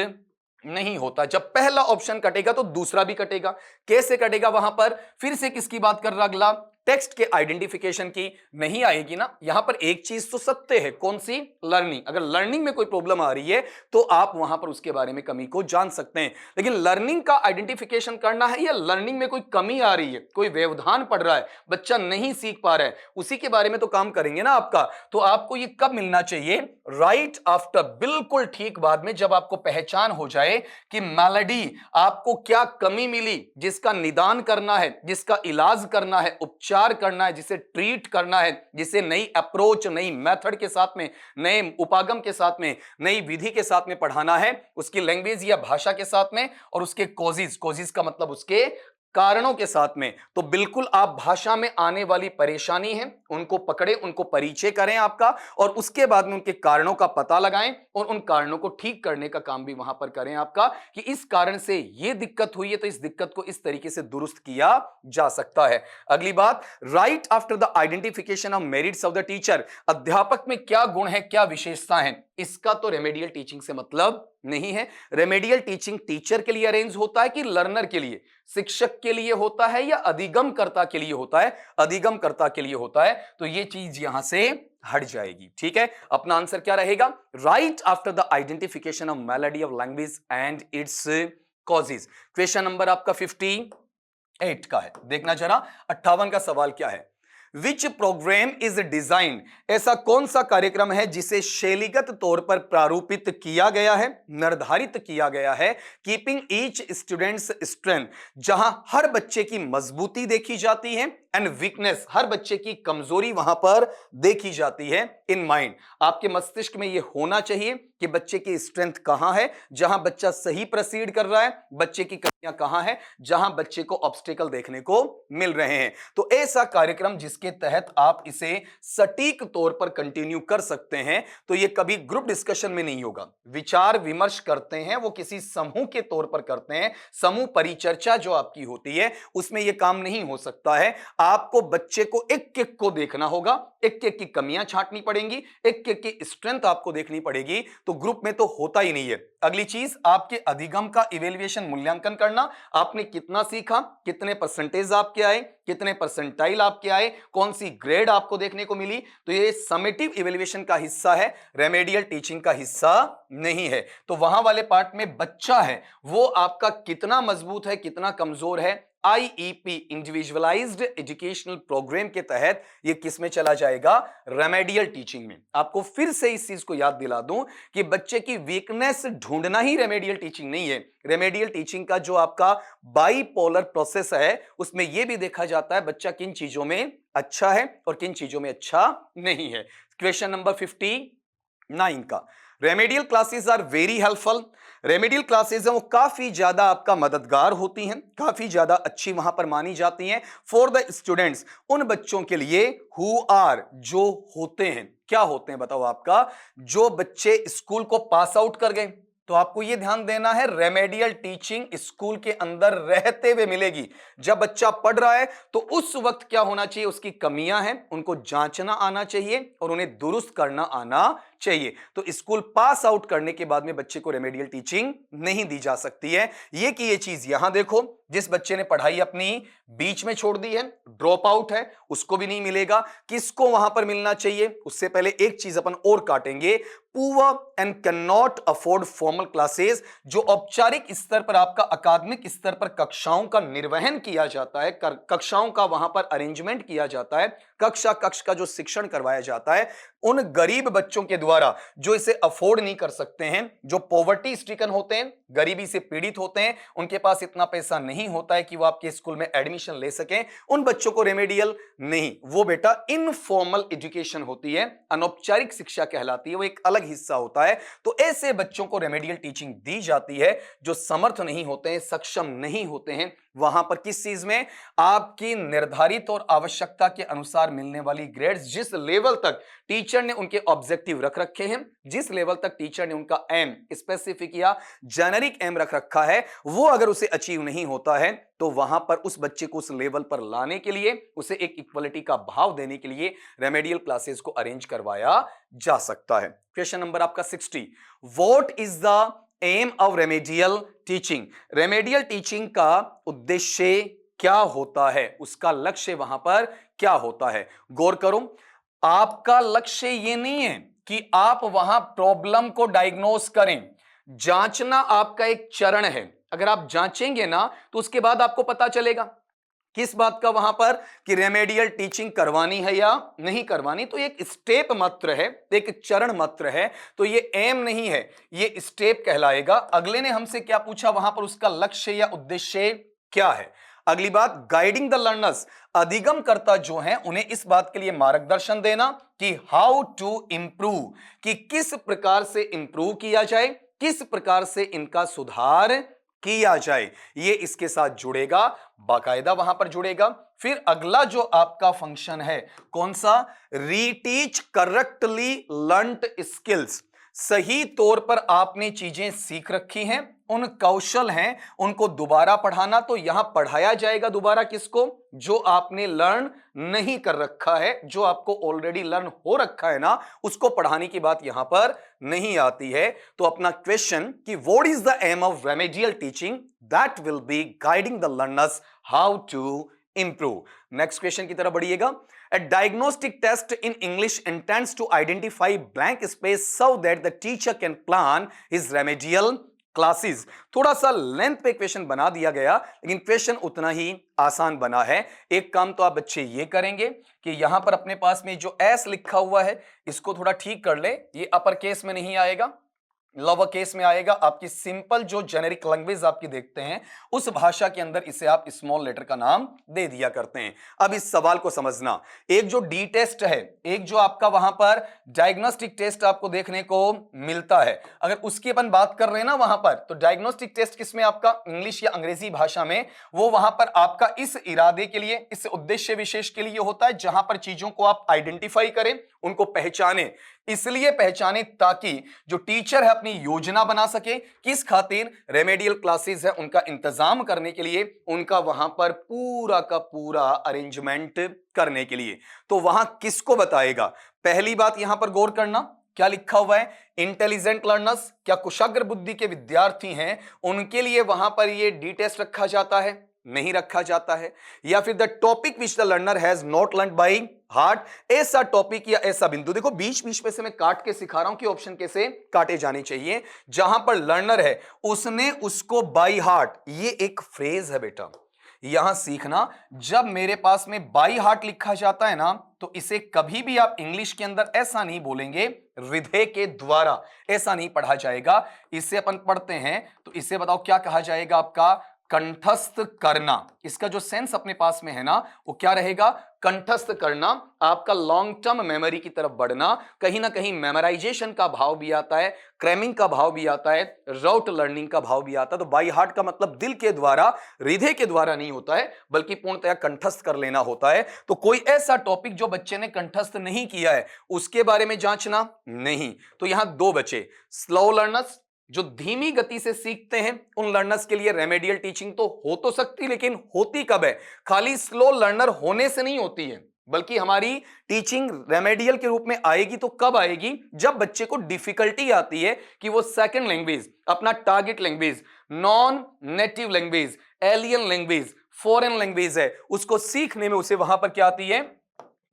नहीं होता। जब पहला ऑप्शन कटेगा तो दूसरा भी कटेगा। कैसे कटेगा वहां पर? फिर से किसकी बात कर रहा अगला? टेक्स्ट के आइडेंटिफिकेशन की नहीं आएगी ना। यहां पर एक चीज तो सत्य है, कौन सी? लर्निंग। अगर लर्निंग में कोई प्रॉब्लम आ रही है तो आप वहां पर उसके बारे में कमी को जान सकते हैं, लेकिन लर्निंग का आइडेंटिफिकेशन करना है या लर्निंग में कोई कमी आ रही है, कोई व्यवधान पड़ रहा है, बच्चा नहीं सीख पा रहा है, उसी के बारे में तो काम करेंगे ना आपका। तो आपको ये कब मिलना चाहिए? राइट आफ्टर, बिल्कुल ठीक बाद में, जब आपको पहचान हो जाए कि मेलेडी आपको क्या कमी मिली, जिसका निदान करना है, जिसका इलाज करना है, उपचार करना है, जिसे ट्रीट करना है, जिसे नई अप्रोच, नई मेथड के साथ में, नए उपागम के साथ में, नई विधि के साथ में पढ़ाना है, उसकी लैंग्वेज या भाषा के साथ में, और उसके कॉजेज का मतलब उसके कारणों के साथ में। तो बिल्कुल आप भाषा में आने वाली परेशानी है उनको पकड़े, उनको परिचय करें आपका, और उसके बाद में उनके कारणों का पता लगाएं और उन कारणों को ठीक करने का काम भी वहां पर करें आपका, कि इस कारण से ये दिक्कत हुई है तो इस दिक्कत को इस तरीके से दुरुस्त किया जा सकता है। अगली बात, right after the identification of merits of the teacher, अध्यापक में क्या गुण है, क्या विशेषता है, इसका तो रेमेडियल टीचिंग से मतलब नहीं है। रेमेडियल टीचिंग टीचर के लिए अरेंज होता है कि लर्नर के लिए, शिक्षक के लिए होता है या अधिगमकर्ता के लिए होता है? अधिगमकर्ता के लिए होता है। तो ये चीज यहां से हट जाएगी। ठीक है, अपना आंसर क्या रहेगा? Right after the identification of melody of language and its causes. Question number आपका 58 का है, देखना जरा 58 का सवाल क्या है? विच प्रोग्राम इज डिजाइन, ऐसा कौन सा कार्यक्रम है जिसे शैलीगत तौर पर प्रारूपित किया गया है, निर्धारित किया गया है, कीपिंग ईच स्टूडेंट्स स्ट्रेंथ, जहां हर बच्चे की मजबूती देखी जाती है एंड वीकनेस, हर बच्चे की कमजोरी वहां पर देखी जाती है इन माइंड। आपके मस्तिष्क में यह होना चाहिए कि बच्चे की स्ट्रेंथ कहां है, जहां बच्चा सही प्रोसीड कर रहा है, बच्चे की कमियां कहां है, जहां बच्चे को ऑब्स्टेकल देखने को मिल रहे हैं। तो ऐसा कार्यक्रम जिसके तहत आप इसे सटीक तौर पर कंटिन्यू कर सकते हैं। तो यह कभी ग्रुप डिस्कशन में नहीं होगा, विचार विमर्श करते हैं वो किसी समूह के तौर पर करते हैं, समूह परिचर्चा जो आपकी होती है उसमें यह काम नहीं हो सकता है। आपको बच्चे को एक एक को देखना होगा, एक एक की कमियां छांटनी पड़ेंगी, एक एक की स्ट्रेंथ आपको देखनी पड़ेगी। तो ग्रुप में तो होता ही नहीं है। अगली चीज, आपके अधिगम का इवेल्युएशन मूल्यांकन करना, आपने कितना सीखा, कितने परसेंटेज आपके आए, कितने परसेंटाइल आपके आए, कौन सी ग्रेड आपको देखने को मिली। तो ये समेटिव इवेल्युएशन का हिस्सा है, रेमेडियल टीचिंग का हिस्सा नहीं है। तो वहां वाले पार्ट में बच्चा है वो आपका कितना मजबूत है, कितना कमजोर है, आईईपी इंडिविजुअलाइज्ड एजुकेशनल प्रोग्राम के तहत ये किस में चला जाएगा? रेमेडियल टीचिंग में। आपको फिर से इस चीज को याद दिला दूं कि बच्चे की वीकनेस ढूंढना ही रेमेडियल टीचिंग नहीं है। रेमेडियल टीचिंग का जो आपका बाइपोलर प्रोसेस है उसमें यह भी देखा जाता है बच्चा किन चीजों में अच्छा है और किन चीजों में अच्छा नहीं है। क्वेश्चन नंबर 59 का, remedial classes are very helpful. Remedial classes हैं वो काफी ज्यादा आपका मददगार होती हैं, काफी ज्यादा अच्छी वहां पर मानी जाती हैं फॉर द स्टूडेंट्स, उन बच्चों के लिए हु आर, जो होते हैं, क्या होते हैं बताओ आपका? जो बच्चे स्कूल को पास आउट कर गए। तो आपको यह ध्यान देना है, रेमेडियल टीचिंग स्कूल के अंदर रहते हुए मिलेगी। जब बच्चा पढ़ रहा है तो उस वक्त क्या होना चाहिए? उसकी कमियां हैं उनको जांचना आना चाहिए और उन्हें दुरुस्त करना आना चाहिए। तो स्कूल पास आउट करने के बाद में बच्चे को रेमेडियल टीचिंग नहीं दी जा सकती है। ये कि ये चीज यहां देखो, जिस बच्चे ने पढ़ाई अपनी बीच में छोड़ दी है, ड्रॉप आउट है, उसको भी नहीं मिलेगा। किसको वहां पर मिलना चाहिए? उससे पहले एक चीज अपन और काटेंगे, poor and can not afford formal classes, जो औपचारिक स्तर पर आपका अकादमिक स्तर पर कक्षाओं का निर्वहन किया जाता है, कक्षाओं का वहां पर अरेंजमेंट किया जाता है, कक्ष का जो शिक्षण करवाया जाता है, उन गरीब बच्चों के द्वारा जो इसे अफोर्ड नहीं कर सकते हैं, जो पॉवर्टी स्ट्रिकन होते हैं, गरीबी से पीड़ित होते हैं, उनके पास इतना पैसा नहीं होता है कि वो आपके स्कूल में एडमिशन ले सकें, उन बच्चों को रेमेडियल नहीं, वो बेटा इनफॉर्मल एजुकेशन होती है, अनौपचारिक शिक्षा कहलाती है, वो एक अलग हिस्सा होता है। तो ऐसे बच्चों को रेमेडियल टीचिंग दी जाती है जो समर्थ नहीं होते हैं, सक्षम नहीं होते हैं। वहां पर किस चीज में? आपकी निर्धारित और आवश्यकता के अनुसार मिलने वाली ग्रेड्स, जिस लेवल तक टीचर ने उनके ऑब्जेक्टिव रख रखे हैं, जिस लेवल तक टीचर ने उनका एम स्पेसिफिक या जेनेरिक एम रख रखा है, वो अगर उसे अचीव नहीं होता है तो वहां पर उस बच्चे को उस लेवल पर लाने के लिए, उसे एक इक्वलिटी का भाव देने के लिए रेमेडियल क्लासेस को अरेंज करवाया जा सकता है। क्वेश्चन नंबर आपका 60, what is the aim of remedial teaching? Remedial teaching का उद्देश्य क्या होता है, उसका लक्ष्य वहां पर क्या होता है? गौर करो, आपका लक्ष्य यह नहीं है कि आप वहां प्रॉब्लम को डायग्नोस करें, जांचना आपका एक चरण है। अगर आप जांचेंगे ना तो उसके बाद आपको पता चलेगा किस बात का वहां पर कि रेमेडियल टीचिंग करवानी है या नहीं करवानी। तो एक स्टेप मात्र है, एक चरण मात्र है, तो ये एम नहीं है, ये स्टेप कहलाएगा। अगले ने हमसे क्या पूछा वहां पर, उसका लक्ष्य या उद्देश्य क्या है? अगली बात, गाइडिंग द लर्नर्स, अधिगमकर्ता जो हैं उन्हें इस बात के लिए मार्गदर्शन देना कि हाउ टू इंप्रूव, कि किस प्रकार से इंप्रूव किया जाए, किस प्रकार से इनका सुधार किया जाए, ये इसके साथ जुड़ेगा, बाकायदा वहां पर जुड़ेगा। फिर अगला जो आपका फंक्शन है कौन सा? रीटीच करेक्टली लर्न्ड स्किल्स, सही तौर पर आपने चीजें सीख रखी हैं, उन कौशल हैं उनको दोबारा पढ़ाना, तो यहां पढ़ाया जाएगा दोबारा किसको? जो आपने लर्न नहीं कर रखा है, जो आपको ऑलरेडी लर्न हो रखा है ना, उसको पढ़ाने की बात यहां पर नहीं आती है। तो अपना क्वेश्चन कि what is the aim of remedial teaching, that will be guiding the learners how to improve. Next question की तरफ बढ़िएगा। A diagnostic test in English intends to identify blank space so that the teacher can plan his remedial classes। थोड़ा सा लेंथ पे क्वेश्चन बना दिया गया, लेकिन क्वेश्चन उतना ही आसान बना है। एक काम तो आप बच्चे ये करेंगे कि यहां पर अपने पास में जो एस लिखा हुआ है इसको थोड़ा ठीक कर ले। ये अपर केस में नहीं आएगा, लोअर केस में आएगा। आपकी सिंपल जो जेनेरिक लैंग्वेज आपकी देखते हैं उस भाषा के अंदर इसे आप स्मॉल लेटर का नाम दे दिया करते हैं। अब इस सवाल को समझना, एक जो डी टेस्ट है, एक जो आपका वहां पर डायग्नोस्टिक टेस्ट आपको देखने को मिलता है, अगर उसकी अपन बात कर रहे हैं ना वहां पर, तो डायग्नोस्टिक टेस्ट किसमें? आपका इंग्लिश या अंग्रेजी भाषा में। वो वहां पर आपका इस इरादे के लिए, इस उद्देश्य विशेष के लिए होता है जहां पर चीजों को आप आइडेंटिफाई करें, उनको पहचाने। इसलिए पहचाने ताकि जो टीचर है अपनी योजना बना सके, किस खातिर रेमेडियल क्लासेस है उनका इंतजाम करने के लिए, उनका वहां पर पूरा का पूरा अरेंजमेंट करने के लिए। तो वहां किसको बताएगा? पहली बात यहां पर गौर करना, क्या लिखा हुआ है? इंटेलिजेंट लर्नर्स, क्या कुशाग्र बुद्धि के विद्यार्थी हैं, उनके लिए वहां पर ये डी टेस्ट रखा जाता है? नहीं रखा जाता है। या फिर the topic which the learner has not learn by heart, ऐसा टॉपिक या ऐसा बिंदु, देखो बीच बीच में से मैं काट के सिखा रहा हूं कि ऑप्शन कैसे काटे जाने चाहिए। जहां पर लर्नर है उसने उसको बाई हार्ट, ये एक फ्रेज है बेटा, यहां सीखना। जब मेरे पास में बाई हार्ट लिखा जाता है ना, तो इसे कभी भी आप इंग्लिश के अंदर ऐसा नहीं बोलेंगे हृदय के द्वारा, ऐसा नहीं पढ़ा जाएगा। इसे अपन पढ़ते हैं तो इसे बताओ क्या कहा जाएगा? आपका कंठस्थ करना। इसका जो सेंस अपने पास में है ना, वो क्या रहेगा? कंठस्थ करना, आपका लॉन्ग टर्म मेमोरी की तरफ बढ़ना। कहीं ना कहीं मेमोराइजेशन का भाव भी आता है, क्रैमिंग का भाव भी आता है, राउट लर्निंग का भाव भी आता है। तो बाई हार्ट का मतलब दिल के द्वारा, हृदय के द्वारा नहीं होता है, बल्कि पूर्णतया कंठस्थ कर लेना होता है। तो कोई ऐसा टॉपिक जो बच्चे ने कंठस्थ नहीं किया है उसके बारे में जांचना नहीं। तो यहां दो बचे, स्लो लर्नर्स जो धीमी गति से सीखते हैं, उन लर्नर्स के लिए रेमेडियल टीचिंग तो हो तो सकती, लेकिन होती कब है? खाली स्लो लर्नर होने से नहीं होती है, बल्कि हमारी टीचिंग रेमेडियल के रूप में आएगी तो कब आएगी? जब बच्चे को डिफिकल्टी आती है कि वो सेकंड लैंग्वेज, अपना target language, non native language, alien language, foreign language है, उसको सीखने में उसे वहां पर क्या आती है?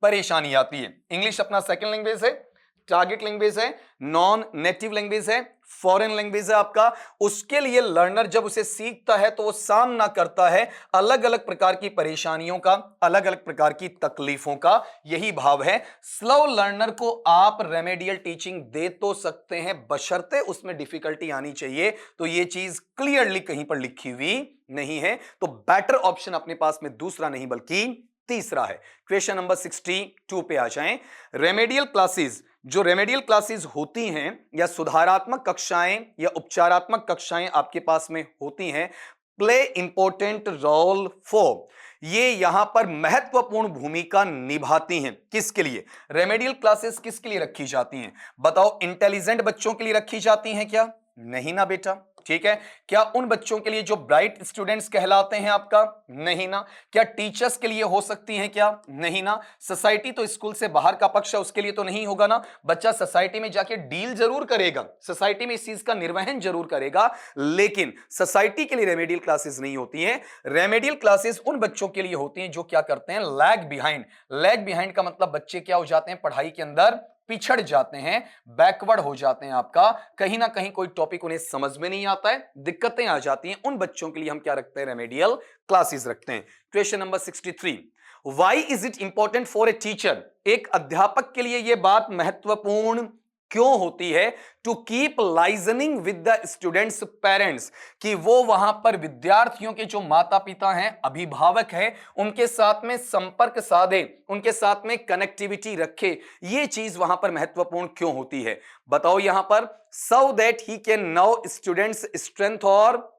परेशानी आती है। इंग्लिश अपना सेकंड लैंग्वेज है, टारगेट लैंग्वेज है, नॉन नेटिव लैंग्वेज है, फॉरेन लैंग्वेज है आपका। उसके लिए लर्नर जब उसे सीखता है तो वो सामना करता है अलग अलग प्रकार की परेशानियों का, अलग अलग प्रकार की तकलीफों का, यही भाव है। स्लो लर्नर को आप रेमेडियल टीचिंग दे तो सकते हैं, बशर्ते उसमें डिफिकल्टी आनी चाहिए। तो ये चीज क्लियरली कहीं पर लिखी हुई नहीं है। तो बेटर ऑप्शन अपने पास में दूसरा नहीं बल्कि तीसरा है। क्वेश्चन नंबर 62 पे आ जाएं। रेमेडियल क्लासेस, जो रेमेडियल क्लासेस होती हैं या सुधारात्मक कक्षाएं या उपचारात्मक कक्षाएं आपके पास में होती हैं, प्ले इंपॉर्टेंट रोल फॉर, ये यहां पर महत्वपूर्ण भूमिका निभाती हैं। किसके लिए रेमेडियल क्लासेस किसके लिए रखी जाती हैं? बताओ, इंटेलिजेंट बच्चों के लिए रखी जाती हैं क्या? नहीं ना बेटा, ठीक है। क्या उन बच्चों के लिए जो ब्राइट स्टूडेंट्स कहलाते हैं आपका? नहीं ना। क्या टीचर्स के लिए हो सकती हैं क्या? नहीं ना। सोसाइटी तो स्कूल से बाहर का पक्ष है, उसके लिए तो नहीं होगा ना। बच्चा सोसाइटी में जाके डील जरूर करेगा, सोसाइटी में इस चीज का निर्वहन जरूर करेगा, लेकिन सोसाइटी के लिए रेमेडियल क्लासेस नहीं होती हैं। रेमेडियल क्लासेस उन बच्चों के लिए होती हैं जो क्या करते हैं? Lag behind. लैग बिहाइंड का मतलब बच्चे क्या हो जाते हैं? पढ़ाई के अंदर पिछड़ जाते हैं, बैकवर्ड हो जाते हैं। आपका कहीं ना कहीं कोई टॉपिक उन्हें समझ में नहीं आता है, दिक्कतें आ जाती हैं। उन बच्चों के लिए हम क्या रखते हैं? रेमेडियल क्लासेस रखते हैं। Question number 63, why is it important for a teacher, एक अध्यापक के लिए यह बात महत्वपूर्ण क्यों होती है? To keep liaisoning with the students parents, कि वो वहां पर विद्यार्थियों के जो माता पिता हैं, अभिभावक हैं, उनके साथ में संपर्क साधे, उनके साथ में कनेक्टिविटी रखे। ये चीज वहां पर महत्वपूर्ण क्यों होती है? बताओ यहां पर, so that he can know students strength और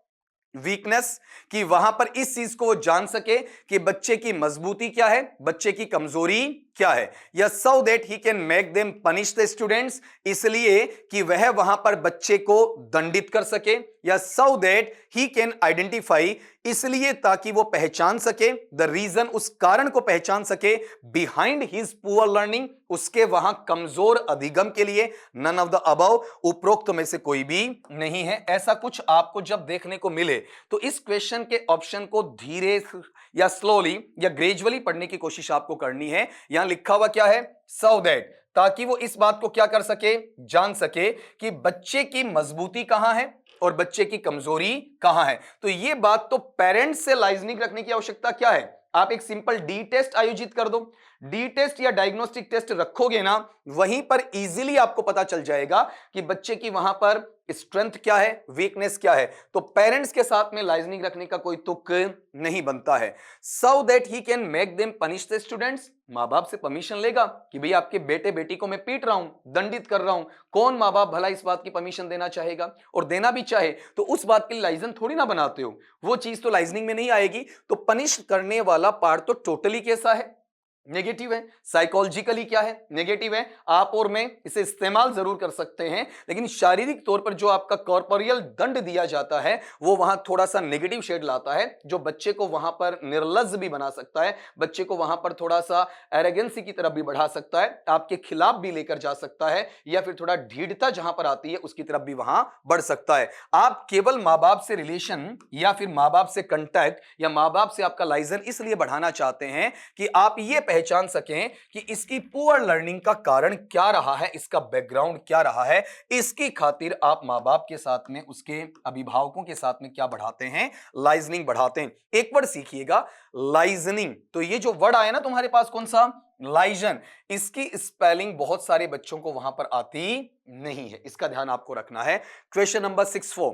वीकनेस, कि वहां पर इस चीज को वो जान सके कि बच्चे की मजबूती क्या है, बच्चे की कमजोरी क्या है? या सो that he can make them punish the students, इसलिए कि वह वहां पर बच्चे को दंडित कर सके, या सो दैट ही कैन आइडेंटिफाई, इसलिए ताकि वो पहचान सके, द रीजन, उस कारण को पहचान सके, बिहाइंड हिज पुअर लर्निंग, उसके वहां कमजोर अधिगम के लिए। नन ऑफ द अबव, उपरोक्त में से कोई भी नहीं है। ऐसा कुछ आपको जब देखने को मिले तो इस क्वेश्चन के ऑप्शन को धीरे या स्लोली या ग्रेजुअली पढ़ने की कोशिश आपको करनी है। यहां लिखा हुआ क्या है? सो दैट, ताकि वो इस बात को क्या कर सके, जान सके कि बच्चे की मजबूती कहां है और बच्चे की कमजोरी कहां है। तो ये बात तो पेरेंट्स से लाइजनिंग रखने की आवश्यकता क्या है? आप एक सिंपल डी टेस्ट आयोजित कर दो, डी टेस्ट या डायग्नोस्टिक टेस्ट रखोगे ना, वहीं पर इजीली आपको पता चल जाएगा कि बच्चे की वहां पर स्ट्रेंथ क्या है, वीकनेस क्या है। तो पेरेंट्स के साथ में लाइजनिंग रखने का कोई तुक नहीं बनता है। सो that he can make them punish the students, मां बाप से परमिशन लेगा कि भाई आपके बेटे बेटी को मैं पीट रहा हूं, दंडित कर रहा हूं। कौन मां बाप भला इस बात की परमिशन देना चाहेगा? और देना भी चाहे तो उस बात के लिए लाइजन थोड़ी ना बनाते हो, वो चीज तो लाइजनिंग में नहीं आएगी। तो पनिश करने वाला पार्ट तो टोटली कैसा है? नेगेटिव है। साइकोलॉजिकली क्या है? नेगेटिव है। आप और मैं इसे इस्तेमाल जरूर कर सकते हैं, लेकिन शारीरिक तौर पर जो आपका कॉर्पोरियल दंड दिया जाता है वो वहां थोड़ा सा नेगेटिव शेड लाता है, जो बच्चे को वहां पर निर्लज्ज भी बना सकता है, बच्चे को वहां पर थोड़ा सा एरोगेंसी की तरफ भी बढ़ा सकता है, आपके खिलाफ भी लेकर जा सकता है, या फिर थोड़ा ढीठता जहां पर आती है उसकी तरफ भी वहां बढ़ सकता है। आप केवल मां बाप से रिलेशन या फिर मां बाप से कंटैक्ट या मां बाप से आपका लाइजन इसलिए बढ़ाना चाहते हैं कि आप ये पहचान सकें कि इसकी पुअर लर्निंग का कारण क्या रहा है, इसका बैकग्राउंड क्या रहा है। इसकी खातिर आप मां बाप के साथ में, उसके अभिभावकों के साथ में क्या बढ़ाते हैं? लाइजनिंग बढ़ाते हैं। एक वर्ड सीखिएगा, लाइजनिंग। तो ये जो वर्ड आया ना तुम्हारे पास, कौन सा? लाइजन। इसकी स्पेलिंग बहुत सारे बच्चों को वहां पर आती नहीं है, इसका ध्यान आपको रखना है। Question number 64,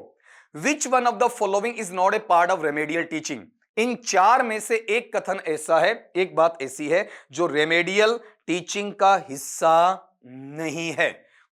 which one of the following is not a part of remedial teaching? इन चार में से एक कथन ऐसा है, एक बात ऐसी है जो रेमेडियल टीचिंग का हिस्सा नहीं है।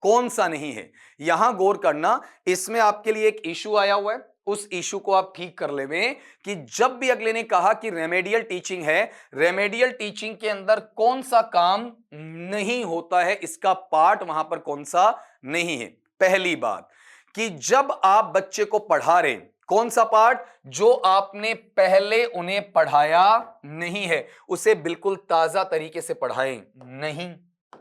कौन सा नहीं है? यहां गौर करना, इसमें आपके लिए एक इशू आया हुआ है, उस इशू को आप ठीक कर लेवें कि जब भी अगले ने कहा कि रेमेडियल टीचिंग है, रेमेडियल टीचिंग के अंदर कौन सा काम नहीं होता है, इसका पार्ट वहां पर कौन सा नहीं है। पहली बात कि जब आप बच्चे को पढ़ा रहे, कौन सा पार्ट? जो आपने पहले उन्हें पढ़ाया नहीं है उसे बिल्कुल ताजा तरीके से पढ़ाएं नहीं,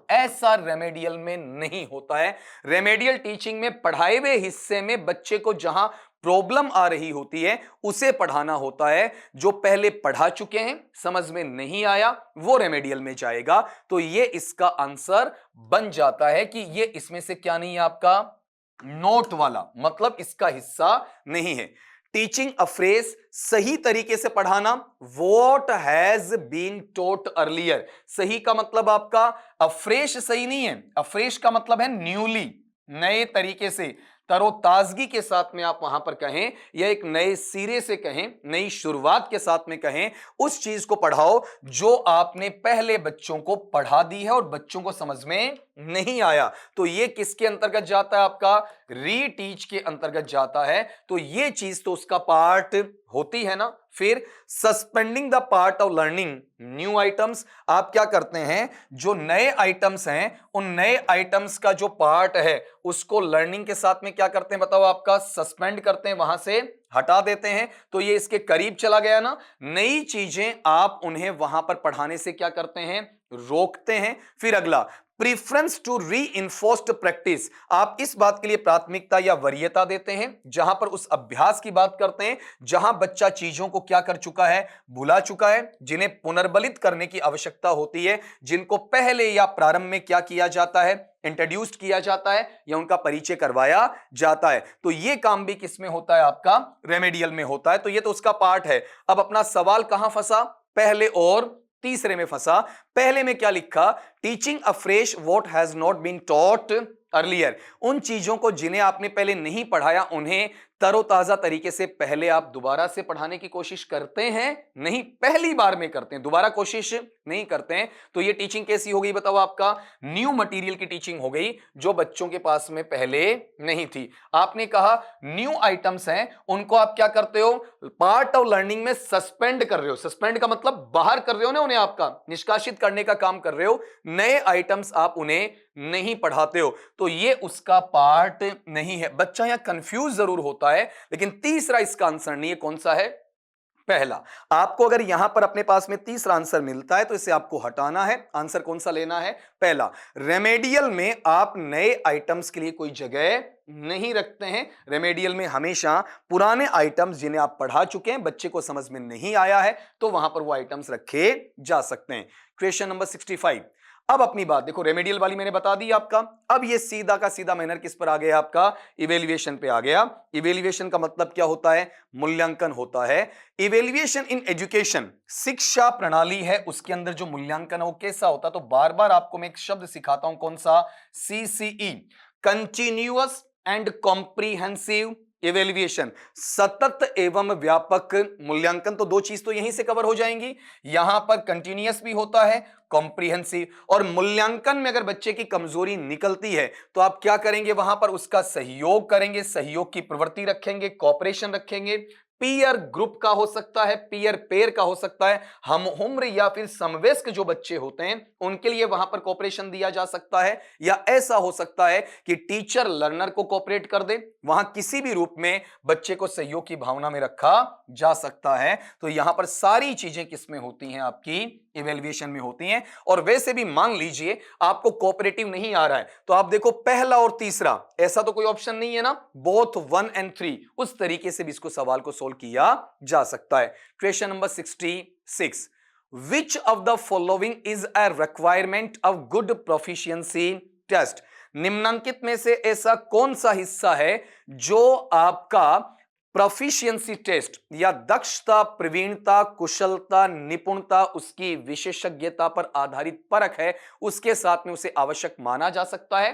ऐसा रेमेडियल में नहीं होता है। रेमेडियल टीचिंग में पढ़ाए हुए हिस्से में बच्चे को जहां प्रॉब्लम आ रही होती है उसे पढ़ाना होता है। जो पहले पढ़ा चुके हैं, समझ में नहीं आया, वो रेमेडियल में जाएगा। तो ये इसका आंसर बन जाता है कि ये इसमें से क्या नहीं है आपका? नोट वाला, मतलब इसका हिस्सा नहीं है। टीचिंग अ फ्रेज, सही तरीके से पढ़ाना, what has been taught earlier. सही का मतलब आपका अफ्रेश सही नहीं है, अफ्रेश का मतलब है न्यूली, नए तरीके से, तरोताजगी के साथ में आप वहां पर कहें, या एक नए सिरे से कहें, नई शुरुआत के साथ में कहें। उस चीज को पढ़ाओ जो आपने पहले बच्चों को पढ़ा दी है और बच्चों को समझ में नहीं आया। तो ये किसके अंतर्गत जाता है? आपका रीटीच के अंतर्गत जाता है। तो ये चीज तो उसका पार्ट होती है ना। फिर suspending the part of learning new items, आप क्या करते हैं? जो नए आइटम्स हैं उन नए आइटम्स का जो पार्ट है उसको लर्निंग के साथ में क्या करते हैं बताओ? आपका सस्पेंड करते हैं, वहां से हटा देते हैं। तो ये इसके करीब चला गया ना। नई चीजें आप उन्हें वहां पर पढ़ाने से क्या करते हैं? रोकते हैं। फिर अगला, प्रीफरेंस टू रीइंफोर्स्ड प्रैक्टिस, आप इस बात के लिए प्राथमिकता या वरीयता देते हैं जहां पर उस अभ्यास की बात करते हैं जहां बच्चा चीजों को क्या कर चुका है? भुला चुका है, जिन्हें पुनर्बलित करने की आवश्यकता होती है, जिनको पहले या प्रारंभ में क्या किया जाता है? इंट्रोड्यूस्ड किया जाता है या उनका परिचय करवाया जाता है। तो ये काम भी किसमें होता है? आपका रेमेडियल में होता है। तो ये तो उसका पार्ट है। अब अपना सवाल कहां फंसा? पहले और तीसरे में फंसा। पहले में क्या लिखा? Teaching afresh what has not been taught earlier, उन चीजों को जिन्हें आपने पहले नहीं पढ़ाया उन्हें तरोताजा तरीके से पहले आप दोबारा से पढ़ाने की कोशिश करते हैं? नहीं, पहली बार में करते हैं, दोबारा कोशिश नहीं करते हैं। तो ये टीचिंग कैसी हो गई बताओ? आपका न्यू मटेरियल की टीचिंग हो गई, जो बच्चों के पास में पहले नहीं थी। आपने कहा न्यू आइटम्स हैं, उनको आप क्या करते हो? पार्ट ऑफ लर्निंग में सस्पेंड कर रहे हो। सस्पेंड का मतलब बाहर कर रहे हो ना, उन्हें आपका निष्कासित करने का काम कर रहे हो। नए आइटम्स आप उन्हें नहीं पढ़ाते हो, तो ये उसका पार्ट नहीं है। बच्चा यहां कंफ्यूज जरूर होता है, लेकिन तीसरा इसका आंसर नहीं है। कौन सा है? पहला। आपको अगर यहां पर अपने पास में तीसरा आंसर मिलता है तो इसे आपको हटाना है। आंसर कौन सा लेना है? पहला। रेमेडियल में आप नए आइटम्स के लिए कोई जगह नहीं रखते हैं। रेमेडियल में हमेशा पुराने आइटम्स जिन्हें आप पढ़ा चुके हैं, बच्चे को समझ में नहीं आया है, तो वहां पर वो आइटम्स रखे जा सकते हैं। Question number 65। अब अपनी बात देखो, रेमेडियल वाली मैंने बता दी आपका। अब ये सीधा का सीधा मैनर किस पर आ गया? आपका इवेल्युएशन पे आ गया। इवेल्युएशन का मतलब क्या होता है? मूल्यांकन होता है। इवेल्युएशन इन एजुकेशन, शिक्षा प्रणाली है, उसके अंदर जो मूल्यांकन है वो कैसा होता है? तो बार बार आपको मैं एक शब्द सिखाता हूं, कौन सा? CCE, continuous and comprehensive evaluation, सतत एवं व्यापक मूल्यांकन। तो दो चीज तो यहीं से कवर हो जाएंगी। यहां पर कंटिन्यूअस भी होता है, कॉम्प्रिहेंसिव, और मूल्यांकन में अगर बच्चे की कमजोरी निकलती है तो आप क्या करेंगे? वहां पर उसका सहयोग करेंगे, सहयोग की प्रवृत्ति रखेंगे, कॉपरेशन रखेंगे। पीयर ग्रुप का हो सकता है, पीयर पेयर का हो सकता है, हम उम्र या फिर समवयस्क जो बच्चे होते हैं उनके लिए वहां पर कॉपरेशन दिया जा सकता है। या ऐसा हो सकता है कि टीचर लर्नर को कॉपरेट कर दे, वहां किसी भी रूप में बच्चे को सहयोग की भावना में रखा जा सकता है। तो यहां पर सारी चीजें किसमें होती हैं? आपकी इवेल्युएशन में होती हैं। और वैसे भी मान लीजिए आपको कोऑपरेटिव नहीं आ रहा है, तो आप देखो पहला और तीसरा, ऐसा तो कोई ऑप्शन नहीं है ना, बोथ 1 and 3, उस तरीके से भी इसको सवाल को सोल्व किया जा सकता है। Question number 66। Which of the following is a requirement of good proficiency test? निम्नांकित में से ऐसा कौन सा हिस्सा है जो आपका प्रोफिशिएंसी टेस्ट या दक्षता, प्रवीणता, कुशलता, निपुणता, उसकी विशेषज्ञता पर आधारित परख है, उसके साथ में उसे आवश्यक माना जा सकता है,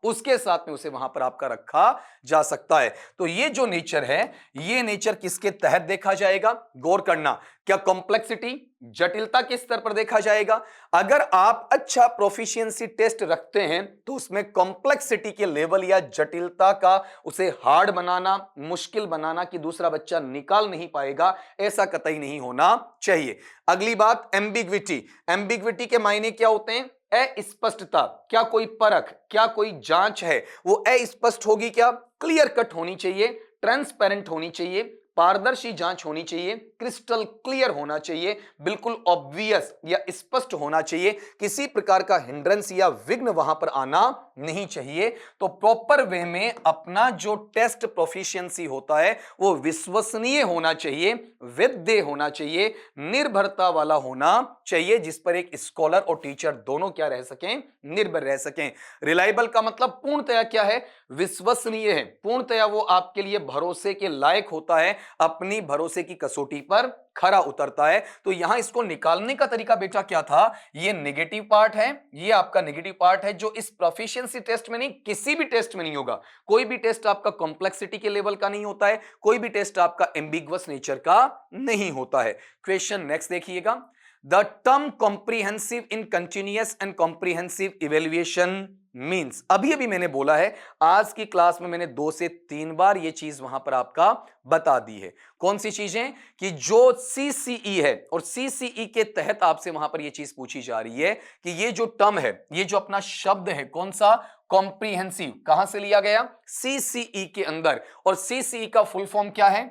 उसके साथ में उसे वहां पर आपका रखा जा सकता है। तो ये जो नेचर है, ये नेचर किसके तहत देखा जाएगा? गौर करना। क्या कॉम्प्लेक्सिटी, जटिलता के स्तर पर देखा जाएगा? अगर आप अच्छा प्रोफिशिएंसी टेस्ट रखते हैं तो उसमें कॉम्प्लेक्सिटी के लेवल या जटिलता का उसे हार्ड बनाना, मुश्किल बनाना कि दूसरा बच्चा निकाल नहीं पाएगा, ऐसा कतई नहीं होना चाहिए। अगली बात, एम्बिग्विटी। एम्बिग्विटी के मायने क्या होते हैं? अस्पष्टता। क्या कोई परख, क्या कोई जांच है वो अस्पष्ट होगी क्या? क्लियर कट होनी चाहिए, ट्रांसपेरेंट होनी चाहिए, पारदर्शी जांच होनी चाहिए, क्रिस्टल क्लियर होना चाहिए, बिल्कुल ऑब्वियस या स्पष्ट होना चाहिए, किसी प्रकार का हिंड्रेंस या विघ्न वहां पर आना नहीं चाहिए। तो प्रॉपर वे में अपना जो टेस्ट प्रोफिशिएंसी होता है वो विश्वसनीय होना चाहिए, वैध होना चाहिए, निर्भरता वाला होना चाहिए, जिस पर एक स्कॉलर और टीचर दोनों क्या रह सकें? निर्भर रह सकें। रिलायबल का मतलब पूर्णतया क्या है? विश्वसनीय है, पूर्णतया वो आपके लिए भरोसे के लायक होता है, अपनी भरोसे की कसौटी पर खरा उतरता है। तो यहां इसको निकालने का तरीका बेटा क्या था? ये नेगेटिव पार्ट है, ये आपका नेगेटिव पार्ट है, जो इस प्रोफिशिएंसी टेस्ट में नहीं, किसी भी टेस्ट में नहीं होगा। कोई भी टेस्ट आपका कॉम्प्लेक्सिटी के लेवल का नहीं होता है, कोई भी टेस्ट आपका एम्बिगुअस नेचर का नहीं होता है। क्वेश्चन नेक्स्ट देखिएगा। The term comprehensive in continuous and comprehensive evaluation means, अभी अभी मैंने बोला है, आज की क्लास में मैंने 2 से 3 बार ये चीज वहां पर आपका बता दी है। कौन सी चीजें? कि जो सीसीई है और सीसीई के तहत आपसे वहां पर ये चीज पूछी जा रही है कि ये जो टर्म है, ये जो अपना शब्द है, कौन सा? कॉम्प्रिहेंसिव, कहां से लिया गया? सीसीई के अंदर। और सीसीई का फुल फॉर्म क्या है?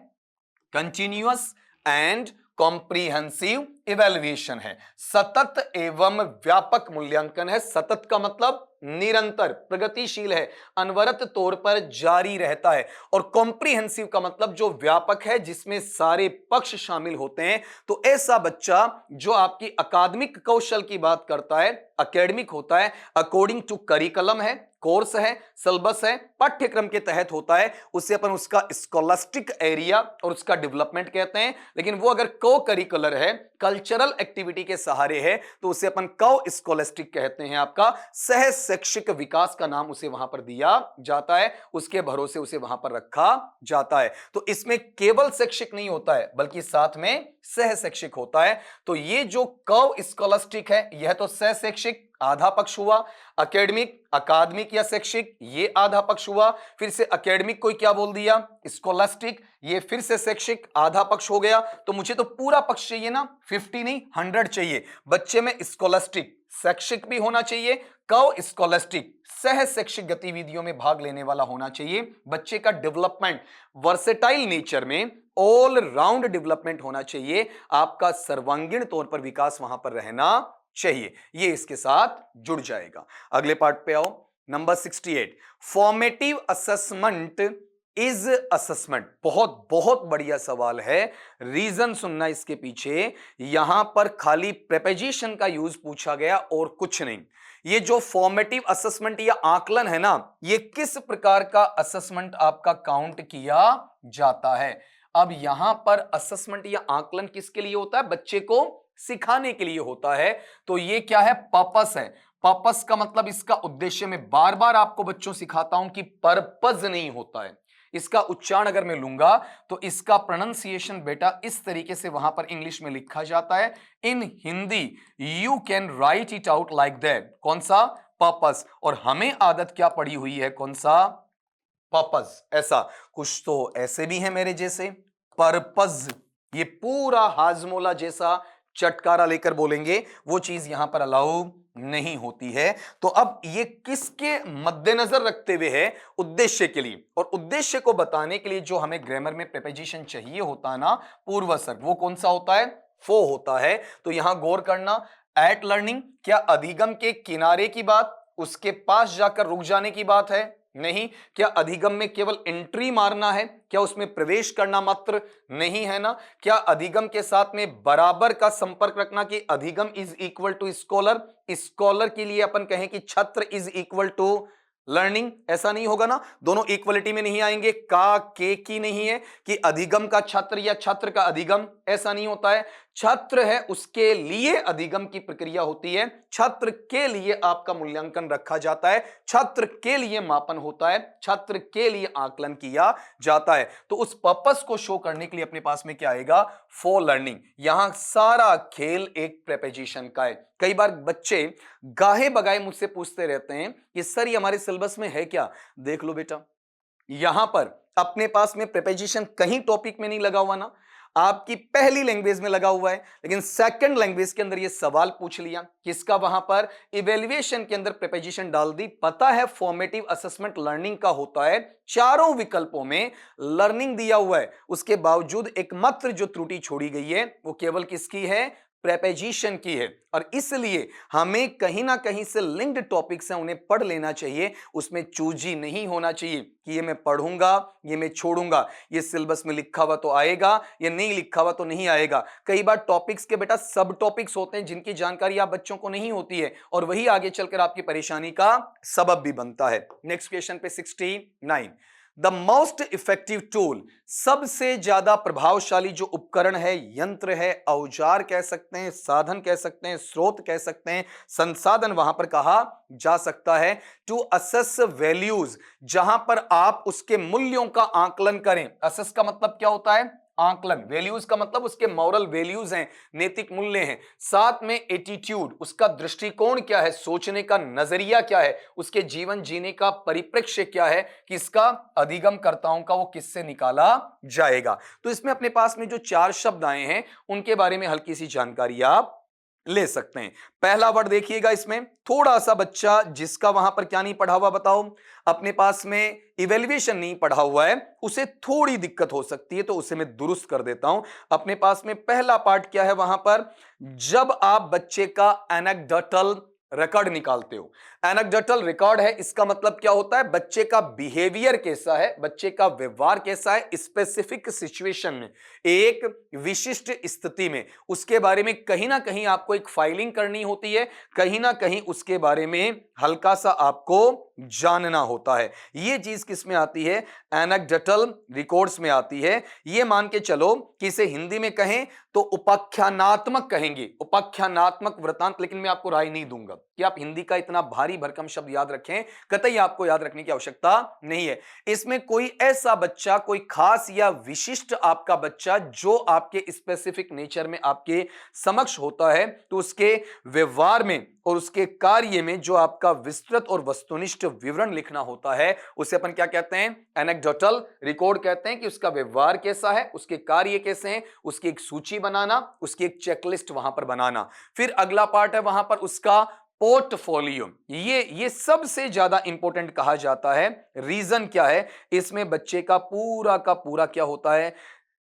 कंटिन्यूअस एंड कॉम्प्रिहेंसिव इवैल्यूएशन है, सतत एवं व्यापक मूल्यांकन है। सतत का मतलब निरंतर, प्रगतिशील है, अनवरत तौर पर जारी रहता है। और कॉम्प्रिहेंसिव का मतलब जो व्यापक है, जिसमें सारे पक्ष शामिल होते हैं। तो ऐसा बच्चा जो आपकी अकादमिक कौशल की बात करता है, एकेडमिक होता है, अकॉर्डिंग टू करिकुलम है, कोर्स है, सिलेबस है, पाठ्यक्रम के तहत होता है, उसे अपन उसका स्कॉलास्टिक एरिया और उसका डेवलपमेंट कहते हैं। लेकिन वो अगर को करिकुलर है, कल्चरल एक्टिविटी के सहारे है, तो उसे अपन को स्कॉलास्टिक कहते हैं। आपका सह शैक्षिक विकास का नाम उसे वहां पर दिया जाता है, उसके भरोसे उसे वहां पर रखा जाता है। तो इसमें केवल शैक्षिक नहीं होता है, बल्कि साथ में सह शैक्षिक होता है। तो ये जो को स्कॉलास्टिक है, यह तो सह शैक्षिक आधा पक्ष हुआ, एकेडमिक अकादमिक या शैक्षिक ये आधा पक्ष हुआ, फिर से एकेडमिक को क्या बोल दिया, स्कॉलास्टिक, ये फिर से शैक्षिक आधा पक्ष हो गया। तो मुझे तो पूरा पक्ष चाहिए ना, 50 नहीं 100 चाहिए। बच्चे में स्कॉलास्टिक शैक्षिक भी होना चाहिए, को स्कॉलास्टिक सह शैक्षिक गतिविधियों में भाग लेने वाला होना चाहिए। बच्चे का डेवलपमेंट वर्सेटाइल नेचर में ऑल राउंड डेवलपमेंट होना चाहिए, आपका सर्वांगीण तौर पर विकास वहां पर रहना चाहिए। ये इसके साथ जुड़ जाएगा। अगले पार्ट पे आओ, number 68, formative assessment is assessment. बहुत बहुत बढ़िया सवाल है, रीजन सुनना इसके पीछे। यहां पर खाली प्रेपोजिशन का यूज पूछा गया और कुछ नहीं। ये जो फॉर्मेटिव असेसमेंट या आकलन है ना, ये किस प्रकार का असेसमेंट आपका काउंट किया जाता है। अब यहां पर असेसमेंट या आकलन किसके लिए होता है, बच्चे को सिखाने के लिए होता है। तो ये क्या है, पर्पस है। पर्पस का मतलब इसका उद्देश्य, में बार बार आपको बच्चों सिखाता हूं कि पर्पस नहीं होता है। इसका उच्चारण अगर मैं लूंगा तो इसका प्रोनाउंसिएशन बेटा इस तरीके से वहां पर इंग्लिश में लिखा जाता है। In Hindi you can write it out like that. कौन सा, पर्पस। और हमें आदत क्या पड़ी हुई है, कौन सा, पर्पस। ऐसा कुछ तो ऐसे भी है मेरे जैसे, पर्पस। ये पूरा हाजमोला जैसा चटकारा लेकर बोलेंगे, वो चीज यहां पर अलाउ नहीं होती है। तो अब ये किसके मद्देनजर रखते हुए है, उद्देश्य के लिए। और उद्देश्य को बताने के लिए जो हमें ग्रामर में प्रीपोजिशन चाहिए होता है ना, पूर्वसर्ग, वो कौन सा होता है, फो होता है। तो यहां गौर करना, एट लर्निंग, क्या अधिगम के किनारे की बात, उसके पास जाकर रुक जाने की बात है, नहीं। क्या अधिगम में केवल एंट्री मारना है, क्या उसमें प्रवेश करना मात्र, नहीं है ना। क्या अधिगम के साथ में बराबर का संपर्क रखना, कि अधिगम is equal to scholar, scholar के लिए अपन कहें कि छात्र इज इक्वल टू लर्निंग, ऐसा नहीं होगा ना। दोनों इक्वलिटी में नहीं आएंगे, का के की नहीं है कि अधिगम का छात्र या छात्र का अधिगम, ऐसा नहीं होता है। छात्र है उसके लिए अधिगम की प्रक्रिया होती है, छात्र के लिए आपका मूल्यांकन रखा जाता है, छात्र के लिए मापन होता है, छात्र के लिए आकलन किया जाता है। तो उस पर्पस को शो करने के लिए अपने पास में क्या आएगा, फॉर लर्निंग। यहां सारा खेल एक प्रेपोजिशन का है। कई बार बच्चे गाहे बगाए मुझसे पूछते रहते हैं कि सर ये हमारे सिलेबस में है क्या। देख लो बेटा, यहां पर अपने पास में प्रेपोजिशन कहीं टॉपिक में नहीं लगा हुआ ना, आपकी पहली लैंग्वेज में लगा हुआ है, लेकिन सेकंड लैंग्वेज के अंदर ये सवाल पूछ लिया, किसका, वहां पर इवैल्यूएशन के अंदर प्रेपोजिशन डाल दी। पता है फॉर्मेटिव असेसमेंट लर्निंग का होता है, चारों विकल्पों में लर्निंग दिया हुआ है, उसके बावजूद एकमात्र जो त्रुटि छोड़ी गई है वो केवल किसकी है, प्रेपोजिशन की है। और इसलिए हमें कहीं ना कहीं से लिंक्ड टॉपिक्स हैं, उन्हें पढ़ लेना चाहिए। उसमें चूजी नहीं होना चाहिए कि ये मैं पढ़ूंगा, ये मैं छोड़ूंगा, ये सिलेबस में लिखा हुआ तो आएगा, ये नहीं लिखा हुआ तो नहीं आएगा। कई बार टॉपिक्स के बेटा सब टॉपिक्स होते हैं जिनकी जानकारी आप बच्चों को नहीं होती है, और वही आगे चलकर आपकी परेशानी का सबब भी बनता है। नेक्स्ट क्वेश्चन पे 69, द मोस्ट इफेक्टिव टूल, सबसे ज्यादा प्रभावशाली जो उपकरण है, यंत्र है, औजार कह सकते हैं, साधन कह सकते हैं, स्रोत कह सकते हैं, संसाधन वहां पर कहा जा सकता है, टू असेस वैल्यूज, जहां पर आप उसके मूल्यों का आकलन करें। असेस का मतलब क्या होता है, आकलन। वैल्यूज का मतलब उसके मॉरल वैल्यूज हैं, नैतिक मूल्य हैं। साथ में एटीट्यूड, उसका दृष्टिकोण क्या है, सोचने का नजरिया क्या है, उसके जीवन जीने का परिप्रेक्ष्य क्या है, किसका, अधिगमकर्ताओं का, वो किससे निकाला जाएगा। तो इसमें अपने पास में जो 4 शब्द आए हैं उनके बारे में हल्की सी जानकारी आप ले सकते हैं। पहला वर्ड देखिएगा, इसमें थोड़ा सा बच्चा जिसका वहां पर क्या नहीं पढ़ा हुआ, बताओ, अपने पास में इवैल्यूएशन नहीं पढ़ा हुआ है, उसे थोड़ी दिक्कत हो सकती है, तो उसे मैं दुरुस्त कर देता हूं। अपने पास में पहला पार्ट क्या है वहां पर, जब आप बच्चे का एनेक्डोटल रिकॉर्ड निकालते हो। एनेक्डोटल रिकॉर्ड है, इसका मतलब क्या होता है, बच्चे का बिहेवियर कैसा है, बच्चे का व्यवहार कैसा है स्पेसिफिक सिचुएशन में, एक विशिष्ट स्थिति में, उसके बारे में कहीं ना कहीं आपको एक फाइलिंग करनी होती है, कहीं ना कहीं उसके बारे में हल्का सा आपको जानना होता है। यह चीज किस में आती है, एनेक्डोटल रिकॉर्ड्स में आती है। यह मान के चलो कि इसे हिंदी में कहें तो उपाख्यानात्मक कहेंगे, उपाख्यानात्मक वृतांत, लेकिन मैं आपको राय नहीं दूंगा कि आप हिंदी का इतना भारी भरकम शब्द याद रखें, कतई आपको याद रखने की आवश्यकता नहीं है। इसमें कोई ऐसा बच्चा, कोई खास या विशिष्ट आपका बच्चा जो आपके स्पेसिफिक नेचर में आपके समक्ष होता है, तो उसके व्यवहार में और उसके कार्य में जो आपका विस्तृत और वस्तुनिष्ठ विवरण लिखना होता है, उसे अपन क्या कहते हैं, एनेक्डोटल रिकॉर्ड कहते हैं। कि उसका व्यवहार कैसा है, उसके कार्य कैसे हैं, उसकी एक सूची बनाना, उसकी एक चेकलिस्ट वहां पर बनाना। फिर अगला पार्ट है वहां पर उसका पोर्टफोलियो। ये सबसे ज्यादा इंपॉर्टेंट कहा जाता है। रीजन क्या है, इसमें बच्चे का पूरा क्या होता है,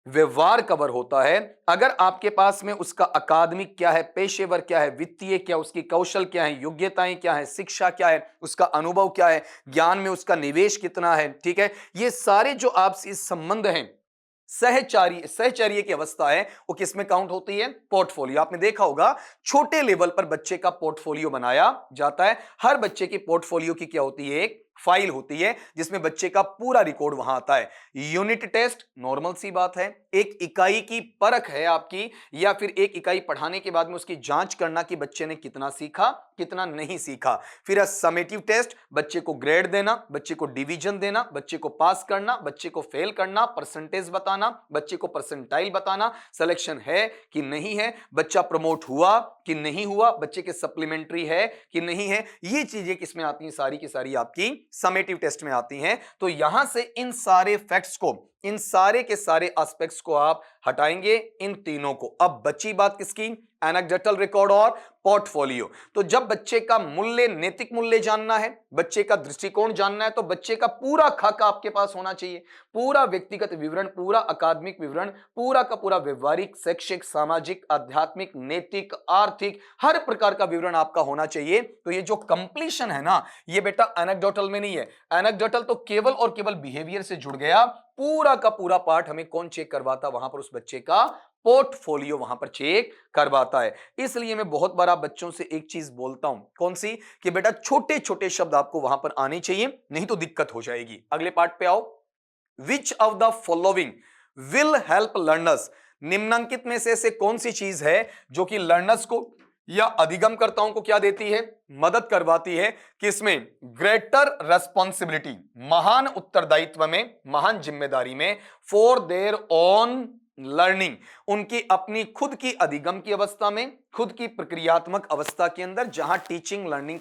व्यवहार कवर होता है। अगर आपके पास में उसका अकादमिक क्या है, पेशेवर क्या है, वित्तीय क्या, उसकी कौशल क्या है, योग्यताएं क्या है, शिक्षा क्या है, उसका अनुभव क्या है, ज्ञान में उसका निवेश कितना है, ठीक है, ये सारे जो आपसी संबंध हैं, सहचर्य की अवस्था है, वो किस में काउंट होती है, पोर्टफोलियो। आपने देखा होगा छोटे लेवल पर बच्चे का पोर्टफोलियो बनाया जाता है। हर बच्चे की पोर्टफोलियो की क्या होती है, एक फाइल होती है जिसमें बच्चे का पूरा रिकॉर्ड वहां आता है। यूनिट टेस्ट नॉर्मल सी बात है, एक इकाई की परख है आपकी, या फिर एक इकाई पढ़ाने के बाद में उसकी जांच करना कि बच्चे ने कितना सीखा, कितना नहीं सीखा। फिर समेटिव टेस्ट, बच्चे को ग्रेड देना, बच्चे को डिवीजन देना, बच्चे को पास करना, बच्चे को फेल करना, परसेंटेज बताना, बच्चे को परसेंटाइल बताना, सिलेक्शन है कि नहीं है, बच्चा प्रमोट हुआ कि नहीं हुआ, बच्चे के सप्लीमेंट्री है कि नहीं है। ये चीजें किसमें आती हैं, सारी की सारी आपकी समेटिव टेस्ट में आती हैं। तो यहां से इन सारे फैक्ट्स को, इन सारे के सारे एस्पेक्ट्स को आप हटाएंगे, इन तीनों को। अब बची बात किसकी, एनेक्डोटल रिकॉर्ड और पोर्टफोलियो। तो जब बच्चे का मूल्य, नैतिक मूल्य जानना है, बच्चे का दृष्टिकोण जानना है, तो बच्चे का पूरा खाका आपके पास होना चाहिए। पूरा व्यक्तिगत विवरण, पूरा अकादमिक विवरण, पूरा का पूरा व्यवहारिक, शैक्षिक, सामाजिक, आध्यात्मिक, नैतिक, आर्थिक, हर प्रकार का विवरण आपका होना चाहिए। तो ये जो कंप्लीशन है ना, ये बेटा एनेक्डोटल में नहीं है। एनेक्डोटल तो केवल और केवल बिहेवियर से जुड़ गया। पूरा का पूरा पार्ट हमें कौन चेक करवाता, वहां पर उस बच्चे का पोर्टफोलियो वहां पर चेक करवाता है। इसलिए मैं बहुत बार बच्चों से एक चीज बोलता हूं, कौन सी, कि बेटा छोटे छोटे शब्द आपको वहां पर आने चाहिए, नहीं तो दिक्कत हो जाएगी। अगले पार्ट पे आओ। विच of the following will help learners, निम्नलिखित में से कौन सी चीज है जो कि लर्नर्स को या अधिगमकर्ताओं को क्या देती है, मदद करवाती है, किसमें, ग्रेटर रेस्पॉन्सिबिलिटी, महान उत्तरदायित्व में, महान जिम्मेदारी में, फॉर देयर ओन लर्निंग, उनकी अपनी खुद की अधिगम की अवस्था में, खुद की प्रक्रियात्मक अवस्था के अंदर, जहां टीचिंग लर्निंग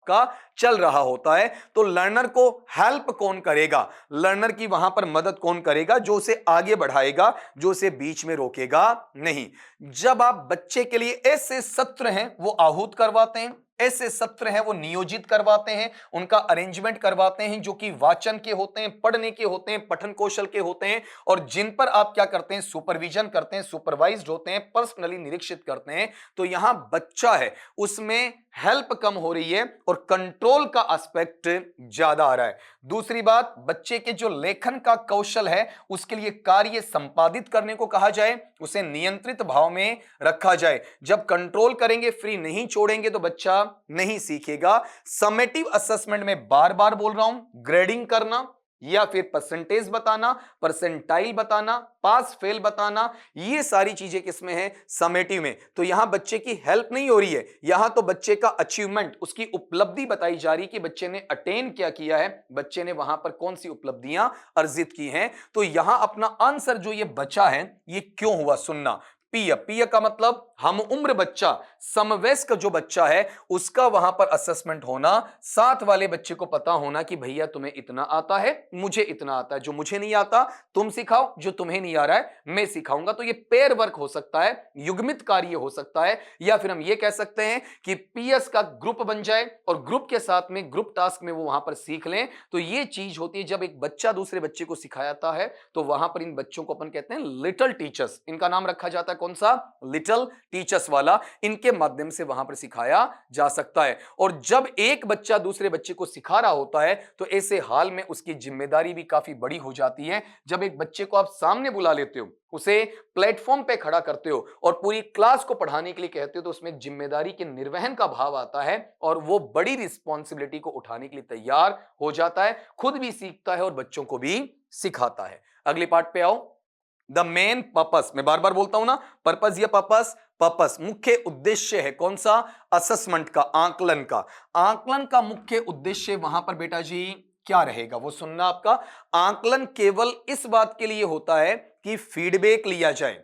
का चल रहा होता है। तो लर्नर को हेल्प कौन करेगा, लर्नर की वहां पर मदद कौन करेगा, जो उसे आगे बढ़ाएगा, जो उसे बीच में रोकेगा नहीं। जब आप बच्चे के लिए ऐसे सत्र हैं वो आहूत करवाते हैं, ऐसे सत्र हैं वो नियोजित करवाते हैं, उनका अरेंजमेंट करवाते हैं, जो कि वाचन के होते हैं, पढ़ने के होते हैं, पठन कौशल के होते हैं, और जिन पर आप क्या करते हैं, सुपरविजन करते हैं, सुपरवाइज्ड होते हैं, पर्सनली निरीक्षित करते हैं। तो यहां बच्चा है, उसमें हेल्प कम हो रही है और कंट्रोल का एस्पेक्ट ज्यादा आ रहा है। दूसरी बात, बच्चे के जो लेखन का कौशल है, उसके लिए कार्य संपादित करने को कहा जाए, उसे नियंत्रित भाव में रखा जाए। जब कंट्रोल करेंगे, फ्री नहीं छोड़ेंगे, तो बच्चा नहीं सीखेगा। समेटिव असेसमेंट में बार बार बोल रहा हूं, ग्रेडिंग करना या फिर परसेंटेज बताना, परसेंटाइल बताना, पास फेल बताना, ये सारी चीजें किसमें है, समेटिव में। तो यहां बच्चे की हेल्प नहीं हो रही है, यहां तो बच्चे का अचीवमेंट, उसकी उपलब्धि बताई जा रही कि बच्चे ने अटेन क्या किया है, बच्चे ने वहां पर कौन सी उपलब्धियां अर्जित की हैं। तो यहां अपना आंसर जो ये बचा है, ये क्यों हुआ, सुनना। पीय, पीय का मतलब हम उम्र बच्चा, समवयस्क जो बच्चा है, उसका वहां पर असेसमेंट होना, साथ वाले बच्चे को पता होना कि भैया तुम्हें इतना आता है, मुझे इतना आता है, जो मुझे नहीं आता तुम सिखाओ, जो तुम्हें नहीं आ रहा है मैं सिखाऊंगा। तो ये पेयर वर्क हो सकता है, युग्मित कार्य हो सकता है, या फिर हम ये कह सकते हैं कि पीएस का ग्रुप बन जाए और ग्रुप के साथ में ग्रुप टास्क में वो वहां पर सीख लें। तो ये चीज होती है, जब एक बच्चा दूसरे बच्चे को सिखाता है, तो वहां पर इन बच्चों को अपन कहते हैं लिटिल टीचर्स। इनका नाम रखा जाता है कौन सा, लिटिल टीचर्स वाला, इनके माध्यम से वहां पर सिखाया जा सकता है। और जब एक बच्चा दूसरे बच्चे को सिखा रहा होता है तो ऐसे हाल में उसकी जिम्मेदारी भी काफी बड़ी हो जाती है। जब एक बच्चे को आप सामने बुला लेते हो, उसे प्लेटफॉर्म पे खड़ा करते हो और पूरी क्लास को पढ़ाने के लिए कहते हो, तो उसमें जिम्मेदारी के निर्वहन का भाव आता है और वो बड़ी रिस्पॉन्सिबिलिटी को उठाने के लिए तैयार हो जाता है, खुद भी सीखता है और बच्चों को भी सिखाता है। अगले पार्ट पे आओ। द मेन पर्पस, मैं बार बार बोलता हूं ना, पर्पस या पर्पस, पर्पस मुख्य उद्देश्य है कौन सा, असेसमेंट का, आकलन का। आकलन का मुख्य उद्देश्य वहां पर बेटा जी क्या रहेगा, वो सुनना आपका। आकलन केवल इस बात के लिए होता है कि फीडबैक लिया जाए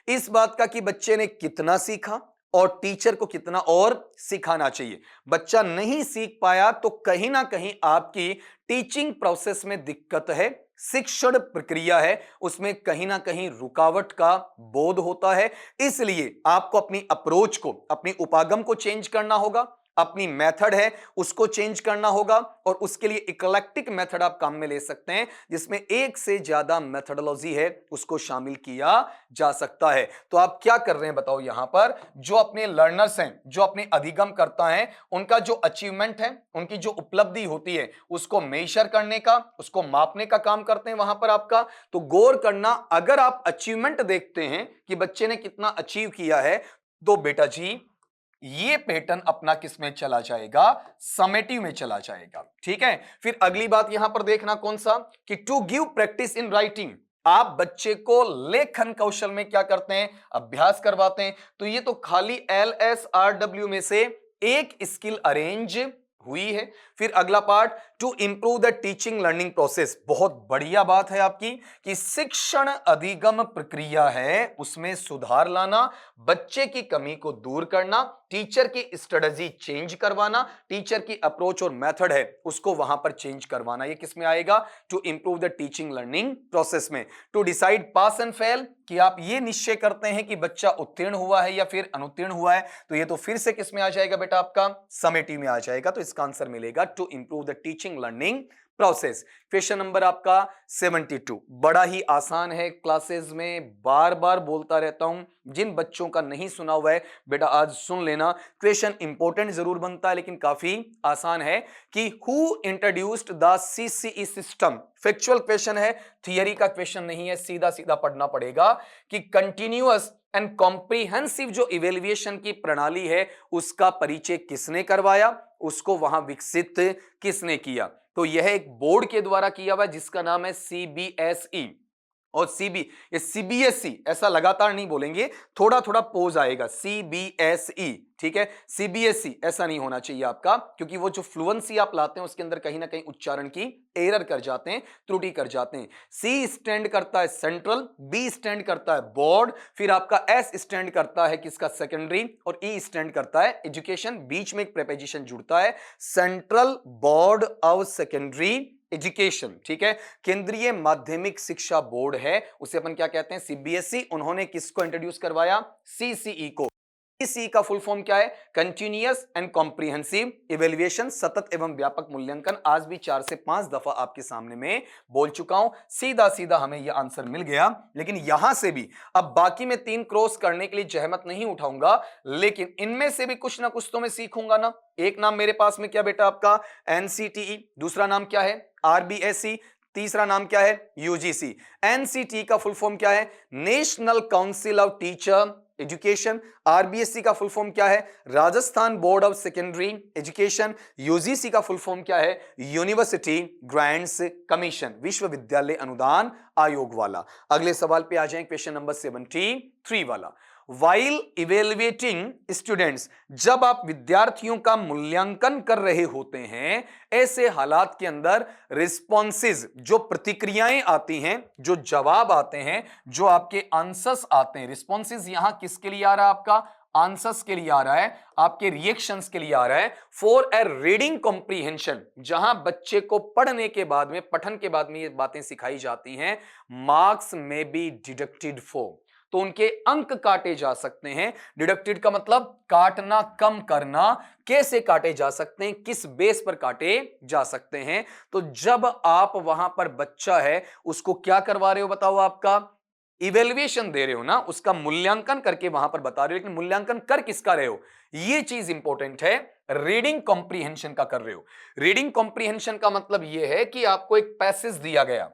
इस बात का कि बच्चे ने कितना सीखा और टीचर को कितना और सिखाना चाहिए। बच्चा नहीं सीख पाया तो कहीं ना कहीं आपकी टीचिंग प्रोसेस में दिक्कत है, शिक्षण प्रक्रिया है उसमें कहीं ना कहीं रुकावट का बोध होता है। इसलिए आपको अपनी अप्रोच को, अपनी उपागम को चेंज करना होगा, अपनी मेथड है उसको चेंज करना होगा और उसके लिए इक्लेक्टिक मेथड आप काम में ले सकते हैं जिसमें एक से ज्यादा मेथडोलॉजी है उसको शामिल किया जा सकता है। तो आप क्या कर रहे हैं बताओ, यहां पर जो अपने लर्नर्स हैं, जो अपने अधिगम करता है, उनका जो अचीवमेंट है, उनकी जो उपलब्धि होती है उसको मेजर करने का, उसको मापने का काम करते हैं वहां पर आपका। तो गौर करना, अगर आप अचीवमेंट देखते हैं कि बच्चे ने कितना अचीव किया है, तो बेटा जी ये पैटर्न अपना किस में चला जाएगा, समेटिव में चला जाएगा। ठीक है, फिर अगली बात यहां पर देखना कौन सा, कि to give practice in writing, आप बच्चे को लेखन कौशल में क्या करते हैं, अभ्यास करवाते हैं। तो ये तो खाली LSRW में से एक स्किल अरेंज हुई है। फिर अगला part, to improve the teaching learning process, बहुत बढ़िया बात है आपकी कि शिक्षण अधिगम प्रक्रिया है उसमें सुधार लाना, बच्चे की कमी को दूर करना, टीचर की स्ट्रेटजी चेंज करवाना, टीचर की अप्रोच और मेथड है उसको वहां पर चेंज करवाना। ये किस में आएगा, to improve the teaching learning process में। To decide pass and fail, कि आप ये निश्चय करते हैं कि बच्चा उत्तीर्ण हुआ है या फिर अनुत्तीर्ण हुआ है, तो ये तो फिर से किस में आ जाएगा बेटा, आपका समेटिव में आ जाएगा। तो इसका आंसर मिलेगा to improve the teaching learning process. Question number आपका 72, बड़ा ही आसान है, क्लासेस में बार बार बोलता रहता हूं, जिन बच्चों का नहीं सुना हुआ है बेटा आज सुन लेना। क्वेश्चन इंपॉर्टेंट जरूर बनता है लेकिन काफी आसान है कि who introduced the CCE system. Factual question है, थियरी का क्वेश्चन नहीं है, सीधा सीधा पढ़ना पड़ेगा कि कंटिन्यूअस एंड कॉम्प्रिहेंसिव जो इवेल्युएशन की प्रणाली है उसका परिचय किसने करवाया, उसको वहां विकसित किसने किया। तो यह एक बोर्ड के द्वारा किया हुआ जिसका नाम है CBSE और ये CBSE ऐसा लगातार नहीं बोलेंगे, थोड़ा थोड़ा पोज आएगा, CBSE। ठीक है, CBSE ऐसा नहीं होना चाहिए आपका, क्योंकि वो जो फ्लुएंसी आप लाते हैं उसके अंदर कहीं ना कहीं उच्चारण की एरर कर जाते हैं, त्रुटि कर जाते हैं। C स्टैंड करता है सेंट्रल, B स्टैंड करता है बोर्ड, फिर आपका S स्टैंड करता है किसका, सेकेंडरी, और E स्टैंड करता है एजुकेशन। बीच में एक प्रीपोजिशन जुड़ता है, central board of secondary education. ठीक है, केंद्रीय माध्यमिक शिक्षा बोर्ड है, उसे अपन क्या कहते हैं, CBSE। उन्होंने किसको इंट्रोड्यूस करवाया, CCE को। CCE का फुल फॉर्म क्या है, कंटिन्यूअस एंड कॉम्प्रिहेंसिव इवेल्युएशन, सतत एवं व्यापक मूल्यांकन। आज भी 4 से 5 दफा आपके सामने में बोल चुका हूं, सीधा सीधा हमें यह आंसर मिल गया। लेकिन यहां से भी अब बाकी में 3 क्रॉस करने के लिए जहमत नहीं उठाऊंगा, लेकिन इनमें से भी कुछ ना कुछ तो मैं सीखूंगा ना। एक नाम मेरे पास में क्या बेटा आपका, NCTE, दूसरा नाम क्या है, RBSE, तीसरा नाम क्या है, UGC। NCTE का फुल फॉर्म क्या है, national council of teacher education. RBSE का फुल फॉर्म क्या है, Rajasthan board of secondary education. UGC का फुल फॉर्म क्या है, यूनिवर्सिटी ग्रांट्स कमीशन, विश्वविद्यालय अनुदान आयोग वाला। अगले सवाल पे आ जाएं, क्वेश्चन नंबर 73 वाला। While evaluating students, जब आप विद्यार्थियों का मूल्यांकन कर रहे होते हैं, ऐसे हालात के अंदर रिस्पॉन्सेज, जो प्रतिक्रियाएं आती हैं, जो जवाब आते हैं, जो आपके आंसर्स आते हैं, रिस्पॉन्सेज यहां किसके लिए आ रहा है, आपका आंसर्स के लिए आ रहा है, आपके रिएक्शंस के लिए आ रहा है। फॉर ए रीडिंग कॉम्प्रीहेंशन, जहां बच्चे को पढ़ने के बाद में, पठन के बाद में ये बातें सिखाई जाती हैं, मार्क्स में बी डिडक्टेड फॉर, तो उनके अंक काटे जा सकते हैं। डिडक्टेड का मतलब काटना, कम करना। कैसे काटे जा सकते हैं, किस बेस पर काटे जा सकते हैं, तो जब आप वहां पर बच्चा है उसको क्या करवा रहे हो बताओ, आपका इवेल्युएशन दे रहे हो ना, उसका मूल्यांकन करके वहां पर बता रहे हो, लेकिन मूल्यांकन कर किसका रहे हो, ये चीज इंपॉर्टेंट है। रीडिंग कॉम्प्रिहेंशन का कर रहे हो। रीडिंग कॉम्प्रिहेंशन का मतलब यह है कि आपको एक पैसेज दिया गया,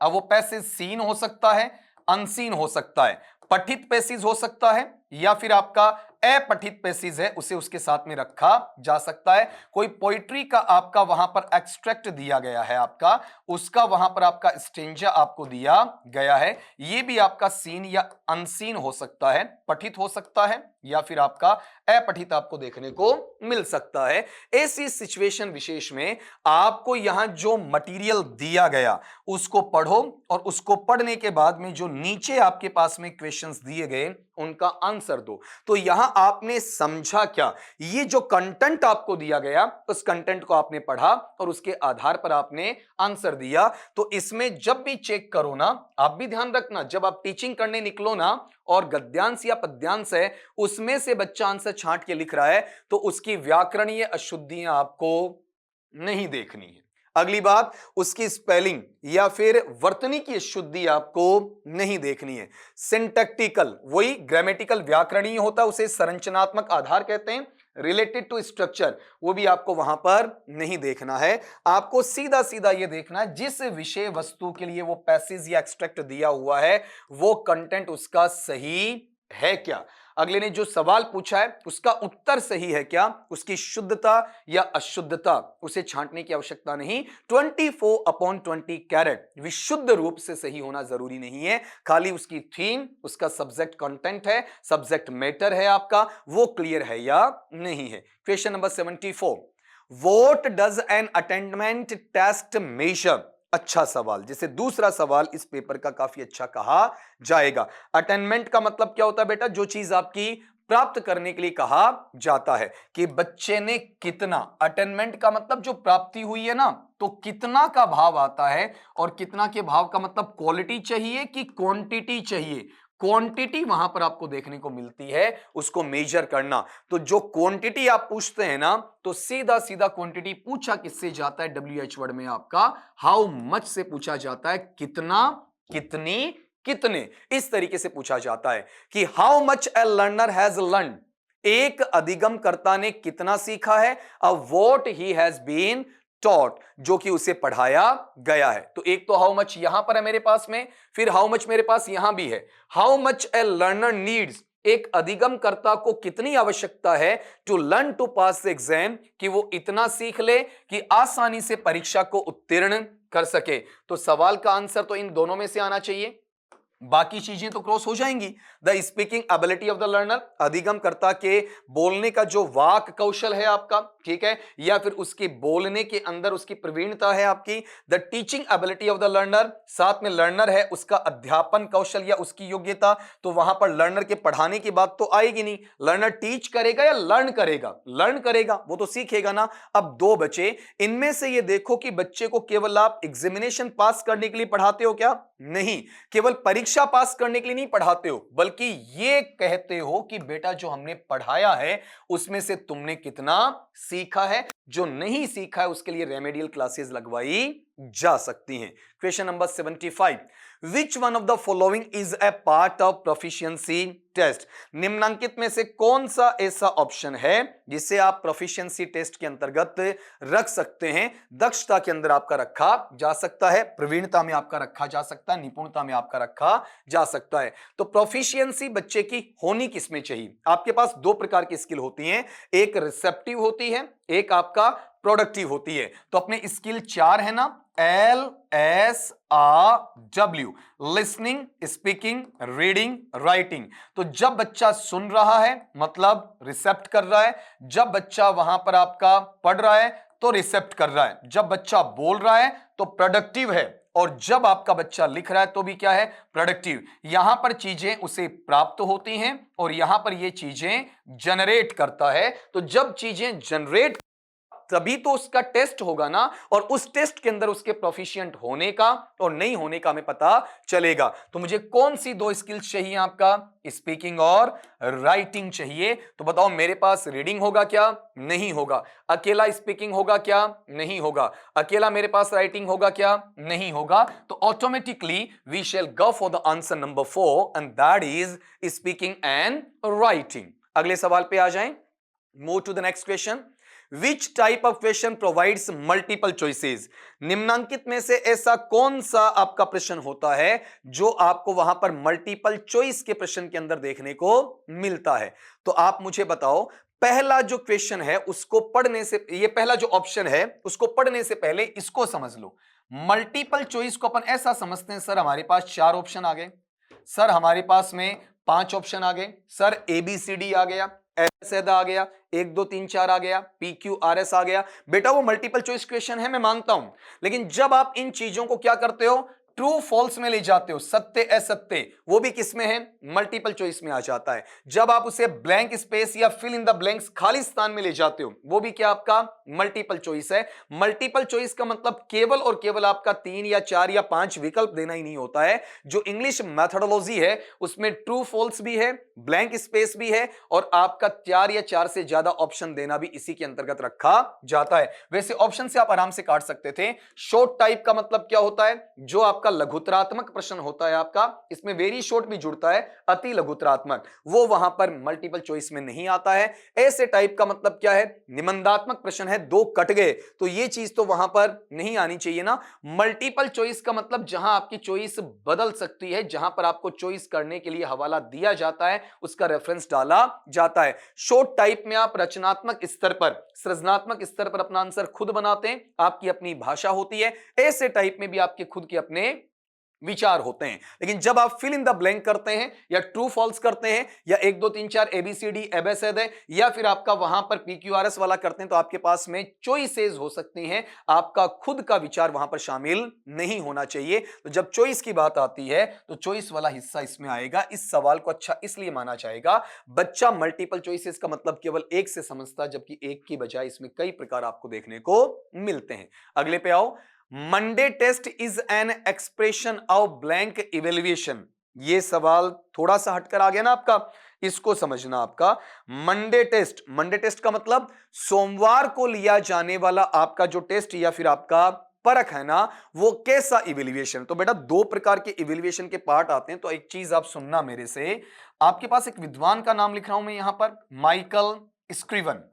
अब वो पैसेज सीन हो सकता है, अनसीन हो सकता है, पठित पैसेज हो सकता है, या फिर आपका अपठित पैसेज है, उसे उसके साथ में रखा जा सकता है। कोई पोइट्री का आपका वहां पर एक्सट्रैक्ट दिया गया है, आपका उसका वहां पर आपका स्टेंजा आपको दिया गया है, ये भी आपका सीन या अनसीन हो सकता है, पठित हो सकता है, या फिर आपका अपठित आपको देखने को मिल सकता है। ऐसी सिचुएशन विशेष में आपको यहां जो मटेरियल दिया गया उसको पढ़ो, और उसको पढ़ने के बाद में जो नीचे आपके पास में क्वेश्चंस दिए गए उनका आंसर दो। तो यहां आपने समझा क्या, ये जो कंटेंट आपको दिया गया उस कंटेंट को आपने पढ़ा और उसके आधार पर आपने आंसर दिया। तो इसमें जब भी चेक करो ना, आप भी ध्यान रखना, जब आप टीचिंग करने निकलो ना और गद्यांश या पद्यांश है उसमें से बच्चा आंसर छांट के लिख रहा है, तो उसकी व्याकरणीय अशुद्धियां आपको नहीं देखनी है। अगली बात, उसकी स्पेलिंग या फिर वर्तनी की शुद्धि आपको नहीं देखनी है। सिंटैक्टिकल, वही ग्रामेटिकल व्याकरणीय होता है, उसे संरचनात्मक आधार कहते हैं, रिलेटेड टू स्ट्रक्चर, वो भी आपको वहां पर नहीं देखना है। आपको सीधा सीधा ये देखना है जिस विषय वस्तु के लिए वो पैसेज या एक्सट्रैक्ट दिया हुआ है वो कंटेंट उसका सही है क्या, अगले ने जो सवाल पूछा है उसका उत्तर सही है क्या, उसकी शुद्धता या अशुद्धता, उसे छांटने की आवश्यकता नहीं। 24/20 कैरेट विशुद्ध रूप से सही होना जरूरी नहीं है, खाली उसकी थीम, उसका सब्जेक्ट कंटेंट है, सब्जेक्ट मैटर है आपका, वो क्लियर है या नहीं है। Question number 74, what does an attainment test measure. अच्छा सवाल, जैसे दूसरा सवाल इस पेपर का काफी अच्छा कहा जाएगा। अटेनमेंट का मतलब क्या होता है बेटा, जो चीज आपकी प्राप्त करने के लिए कहा जाता है कि बच्चे ने कितना, अटेनमेंट का मतलब जो प्राप्ति हुई है ना, तो कितना का भाव आता है, और कितना के भाव का मतलब क्वालिटी चाहिए कि क्वांटिटी चाहिए, क्वांटिटी वहां पर आपको देखने को मिलती है, उसको मेजर करना। तो जो क्वांटिटी आप पूछते हैं ना, तो सीधा सीधा क्वांटिटी पूछा किससे जाता है, WH वर्ड में आपका हाउ मच से पूछा जाता है, कितना, कितनी, कितने, इस तरीके से पूछा जाता है कि how much a learner has learn, एक अधिगमकर्ता ने कितना सीखा है, what he has been taught, जो कि उसे पढ़ाया गया है। तो एक तो हाउ मच यहां पर है मेरे पास में, फिर हाउ मच मेरे पास यहां भी है। How much a learner needs, एक अधिगमकर्ता को कितनी आवश्यकता है to learn to pass the exam, कि वो इतना सीख ले कि आसानी से परीक्षा को उत्तीर्ण कर सके। तो सवाल का आंसर तो इन दोनों में से आना चाहिए, बाकी चीजें तो क्रॉस हो जाएंगी। The speaking ability of the learner, अधिगमकर्ता के बोलने का जो वाक कौशल है आपका, ठीक है, या फिर उसके बोलने के अंदर उसकी प्रवीणता है आपकी। The teaching ability of the learner, साथ में लर्नर है उसका अध्यापन कौशल या उसकी योग्यता, तो वहां पर लर्नर के पढ़ाने की बात तो आएगी नहीं। लर्नर टीच करेगा या लर्न करेगा, लर्न करेगा, वो तो सीखेगा ना। अब दो बचे, इनमें से ये देखो कि बच्चे को केवल आप एग्जामिनेशन पास करने के लिए पढ़ाते हो क्या, नहीं, केवल परीक्षा पास करने के लिए नहीं पढ़ाते हो, बल्कि ये कहते हो कि बेटा जो हमने पढ़ाया है उसमें से तुमने कितना सीखा है, जो नहीं सीखा है उसके लिए रेमेडियल क्लासेस लगवाई जा सकती हैं। Question number 75, which one of the following is a part of proficiency test, निम्नांकित में से कौन सा ऐसा ऑप्शन है जिसे आप प्रोफिशिएंसी टेस्ट के अंतर्गत रख सकते हैं, दक्षता के अंदर आपका रखा जा सकता है, प्रवीणता में आपका रखा जा सकता है, निपुणता में आपका रखा जा सकता है। तो प्रोफिशिएंसी बच्चे की होनी किसमें चाहिए, आपके पास दो प्रकार की स्किल होती हैं, एक रिसेप्टिव होती है, एक आपका प्रोडक्टिव होती है। तो अपने स्किल चार है ना, LSRW, listening, speaking, reading, writing. तो जब बच्चा सुन रहा है मतलब रिसेप्ट कर रहा है, जब बच्चा वहां पर आपका पढ़ रहा है तो रिसेप्ट कर रहा है, जब बच्चा बोल रहा है तो प्रोडक्टिव है, और जब आपका बच्चा लिख रहा है तो भी क्या है, प्रोडक्टिव। यहां पर चीजें उसे प्राप्त होती हैं और यहां पर ये चीजें जनरेट करता है। तो जब चीजें जनरेट तभी तो उसका टेस्ट होगा ना, और उस टेस्ट के अंदर उसके प्रोफिशिएंट होने का और नहीं होने का हमें पता चलेगा। तो मुझे कौन सी दो स्किल्स चाहिए आपका? स्पीकिंग और राइटिंग चाहिए। तो बताओ मेरे पास रीडिंग होगा क्या? नहीं होगा। अकेला स्पीकिंग होगा क्या? नहीं होगा। अकेला मेरे पास राइटिंग होगा क्या? नहीं होगा। तो automatically we shall go for the answer number 4 and that is speaking and writing. अगले सवाल पे आ जाएं। Move to the next question. Which type of question provides multiple choices? निम्नांकित में से ऐसा कौन सा आपका प्रश्न होता है जो आपको वहां पर मल्टीपल चॉइस के प्रश्न के अंदर देखने को मिलता है? तो आप मुझे बताओ, पहला जो क्वेश्चन है उसको पढ़ने से, ये पहला जो ऑप्शन है उसको पढ़ने से पहले इसको समझ लो। मल्टीपल चॉइस को अपन ऐसा समझते हैं, सर हमारे पास 4 ऑप्शन आ गए, सर हमारे पास में 5 ऑप्शन आ गए, सर ABCD आ गया, सैदा आ गया, 1 2 3 4 आ गया, PQRS आ गया। बेटा वो मल्टीपल चॉइस क्वेश्चन है, मैं मानता हूं, लेकिन जब आप इन चीजों को क्या करते हो, ट्रू फॉल्स में ले जाते हो, सत्य असत्य, वो भी किसमें है? मल्टीपल चॉइस में आ जाता है। जब आप उसे ब्लैंक स्पेस या फिल इन द ब्लैंक्स, खाली स्थान में ले जाते हो, वो भी क्या आपका मल्टीपल चॉइस है। मल्टीपल चॉइस का मतलब केवल और केवल आपका 3 या 4 या 5 विकल्प देना ही नहीं होता है। जो इंग्लिश मेथोडोलॉजी है उसमें ट्रू फॉल्स भी है, ब्लैंक स्पेस भी है, और आपका 4 या 4 से ज्यादा ऑप्शन देना भी इसी के अंतर्गत रखा जाता है। वैसे ऑप्शन से आप आराम से काट सकते थे। शॉर्ट टाइप का मतलब क्या होता है? जो आपका लघुतरात्मक प्रश्न होता है आपका, इसमें वेरी शॉर्ट भी जुड़ता है, अति लघुतरात्मक, वो वहां पर मल्टीपल चॉइस में नहीं आता है। ऐसे टाइप का मतलब क्या है? निबंधात्मक प्रश्न है, 2 कट गए, तो ये चीज तो वहां पर नहीं आनी चाहिए ना। मल्टीपल चॉइस का मतलब जहां आपकी चॉइस बदल सकती है, जहां पर आपको चॉइस करने के लिए हवाला दिया जाता है, उसका रेफरेंस डाला जाता है। शॉर्ट टाइप में आप रचनात्मक स्तर पर, सृजनात्मक स्तर पर अपना आंसर खुद बनाते हैं, आपकी अपनी भाषा होती है। ऐसे टाइप में भी आपके खुद के अपने विचार होते हैं। लेकिन जब आप फिल इन द ब्लैंक करते हैं या ट्रू फॉल्स करते हैं या 1 2 3 4 ABCD एबेसेड है, या फिर आपका वहां पर PQRS वाला करते हैं, तो आपके पास में चॉइसेस हो सकती हैं, आपका खुद का विचार वहां पर शामिल नहीं होना चाहिए। तो जब चॉइस की बात आती है तो चॉइस वाला हिस्सा इसमें आएगा। इस सवाल को अच्छा इसलिए माना जाएगा, बच्चा मल्टीपल चॉइसेस का मतलब केवल एक से समझता, जबकि एक की बजाय इसमें कई प्रकार आपको देखने को मिलते हैं। अगले पे आओ। Monday test is an expression of blank evaluation. ये सवाल थोड़ा सा हटकर आ गया ना आपका, इसको समझना। आपका मंडे टेस्ट का मतलब सोमवार को लिया जाने वाला आपका जो टेस्ट या फिर आपका परख है ना, वो कैसा इवेल्युएशन। तो बेटा 2 प्रकार के इवेल्युएशन के पार्ट आते हैं, तो एक चीज आप सुनना मेरे से। आपके पास एक विद्वान का नाम लिख रहा हूं मैं यहां पर, माइकल स्क्रीवन।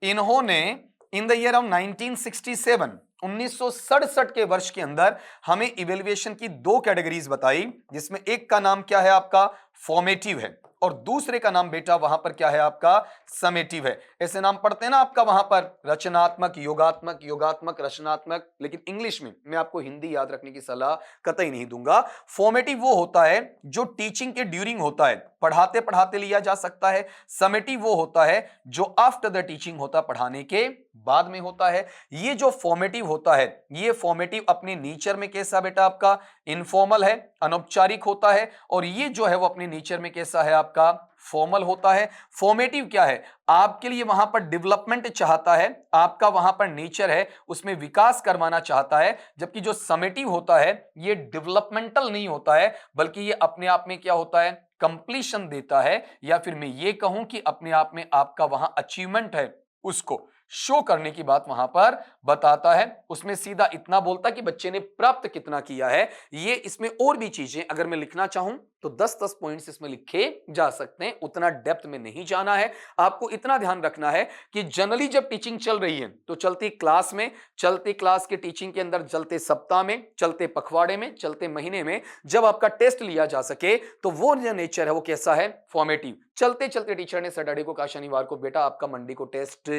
इन्होंने इन द ईयर ऑफ 1967, 1967 के वर्ष के अंदर हमें इवेल्युएशन की 2 कैटेगरीज बताई, जिसमें एक का नाम क्या है आपका? फॉर्मेटिव है, और दूसरे का नाम बेटा वहां पर क्या है आपका? समेटिव है। ऐसे नाम पढ़ते हैं ना आपका वहां पर, रचनात्मक, योगात्मक, योगात्मक, रचनात्मक, लेकिन इंग्लिश में मैं आपको हिंदी याद रखने की सलाह कतई नहीं दूंगा। फॉर्मेटिव वो होता है जो टीचिंग के ड्यूरिंग होता है, पढ़ाते पढ़ाते लिया जा सकता है। समेटिव वो होता है जो आफ्टर द टीचिंग होता है, पढ़ाने के बाद में होता है। ये जो फॉर्मेटिव होता है, ये फॉर्मेटिव अपने नेचर में कैसा बेटा आपका? इनफॉर्मल है, अनौपचारिक होता है, और ये जो है वो अपने नेचर में कैसा है आपका? फॉर्मल होता है। फॉर्मेटिव क्या है? आपके लिए वहां पर डेवलपमेंट चाहता है, आपका वहां पर नेचर है उसमें विकास करवाना चाहता है, जबकि जो समेटिव होता है ये डेवलपमेंटल नहीं होता है, बल्कि ये अपने आप में क्या होता है? कंप्लीशन देता है, या फिर मैं ये कहूं कि अपने आप में आपका वहां अचीवमेंट है उसको शो करने की बात वहां पर बताता है। उसमें सीधा इतना बोलता कि बच्चे ने प्राप्त कितना किया है। ये इसमें और भी चीजें अगर मैं लिखना चाहूं तो 10-10 पॉइंट्स इसमें लिखे जा सकते हैं, उतना डेप्थ में नहीं जाना है। आपको इतना ध्यान रखना है कि जनरली जब टीचिंग चल रही है तो चलती क्लास में, चलती क्लास के टीचिंग के अंदर, चलते सप्ताह में, चलते पखवाड़े में, चलते महीने में जब आपका टेस्ट लिया जा सके, तो वो जो नेचर है वो कैसा है? फॉर्मेटिव। चलते चलते टीचर ने सैटरडे को कहा शनिवार को बेटा आपका मंडे को टेस्ट